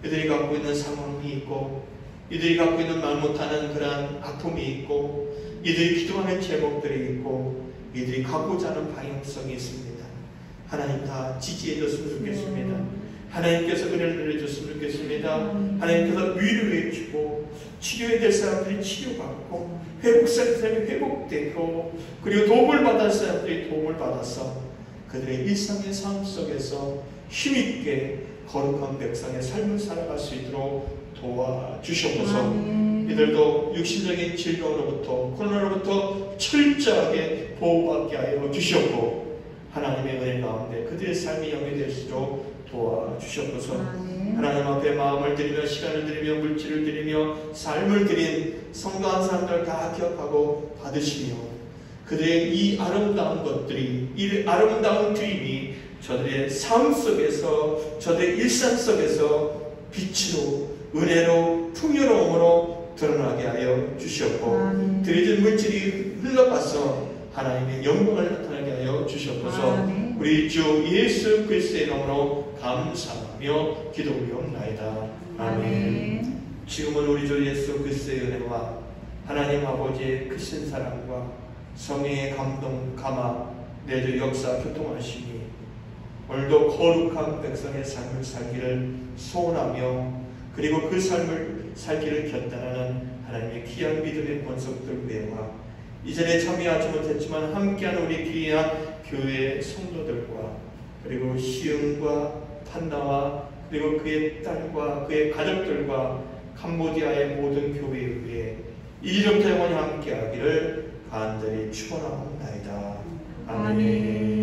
이들이 갖고 있는 상황이 있고, 이들이 갖고 있는 말 못하는 그러한 아픔이 있고, 이들이 기도하는 제목들이 있고, 이들이 갖고자 하는 방향성이 있습니다. 하나님 다 지지해 줬으면 좋겠습니다. 하나님께서 은혜를 내려줬으면 좋겠습니다. 하나님께서 위로해 주고, 치료해야 될 사람들이 치료받고, 회복할 사람이 회복되고, 그리고 도움을 받을 사람들이 도움을 받아서 그들의 일상의 삶 속에서 힘있게 거룩한 백성의 삶을 살아갈 수 있도록 도와주시옵소서. 이들도 육신적인 질병으로부터, 코로나로부터 철저하게 보호받게 하여 주시옵고, 하나님의 은혜 가운데 그들의 삶이 영이 될 수 있도록 도와주시옵소서. 하나님 앞에 마음을 드리며 시간을 드리며 물질을 드리며 삶을 드린 성도한 사람들 다 기억하고 받으시며, 그들의 이 아름다운 것들이, 이 아름다운 드림이 저들의 삶 속에서, 저들의 일상 속에서 빛으로, 은혜로, 풍요로움으로 드러나게 하여 주시옵고, 드려진 물질이 흘러가서 하나님의 영광을 나타나게 하여 주시옵소서. 우리 주 예수 그리스도의 이름으로 감사하며 기도 올리옵나이다. 아멘. 지금은 우리 주 예수 그리스도의 은혜와 하나님 아버지의 크신 사랑과 성령의 감동, 감화, 내주 역사, 교통하심이 오늘도 거룩한 백성의 삶을 살기를 소원하며, 그리고 그 삶을 살기를 결단하는 하나님의 귀한 믿음의 권속들 외와 이전에 참여하지 못했지만 함께하는 우리 귀한 교회 성도들과, 그리고 시흥과 판나와 그리고 그의 딸과 그의 가족들과 캄보디아의 모든 교회 위에 이름부터 영원히 함께하기를 간절히 축원하옵나이다. 아멘.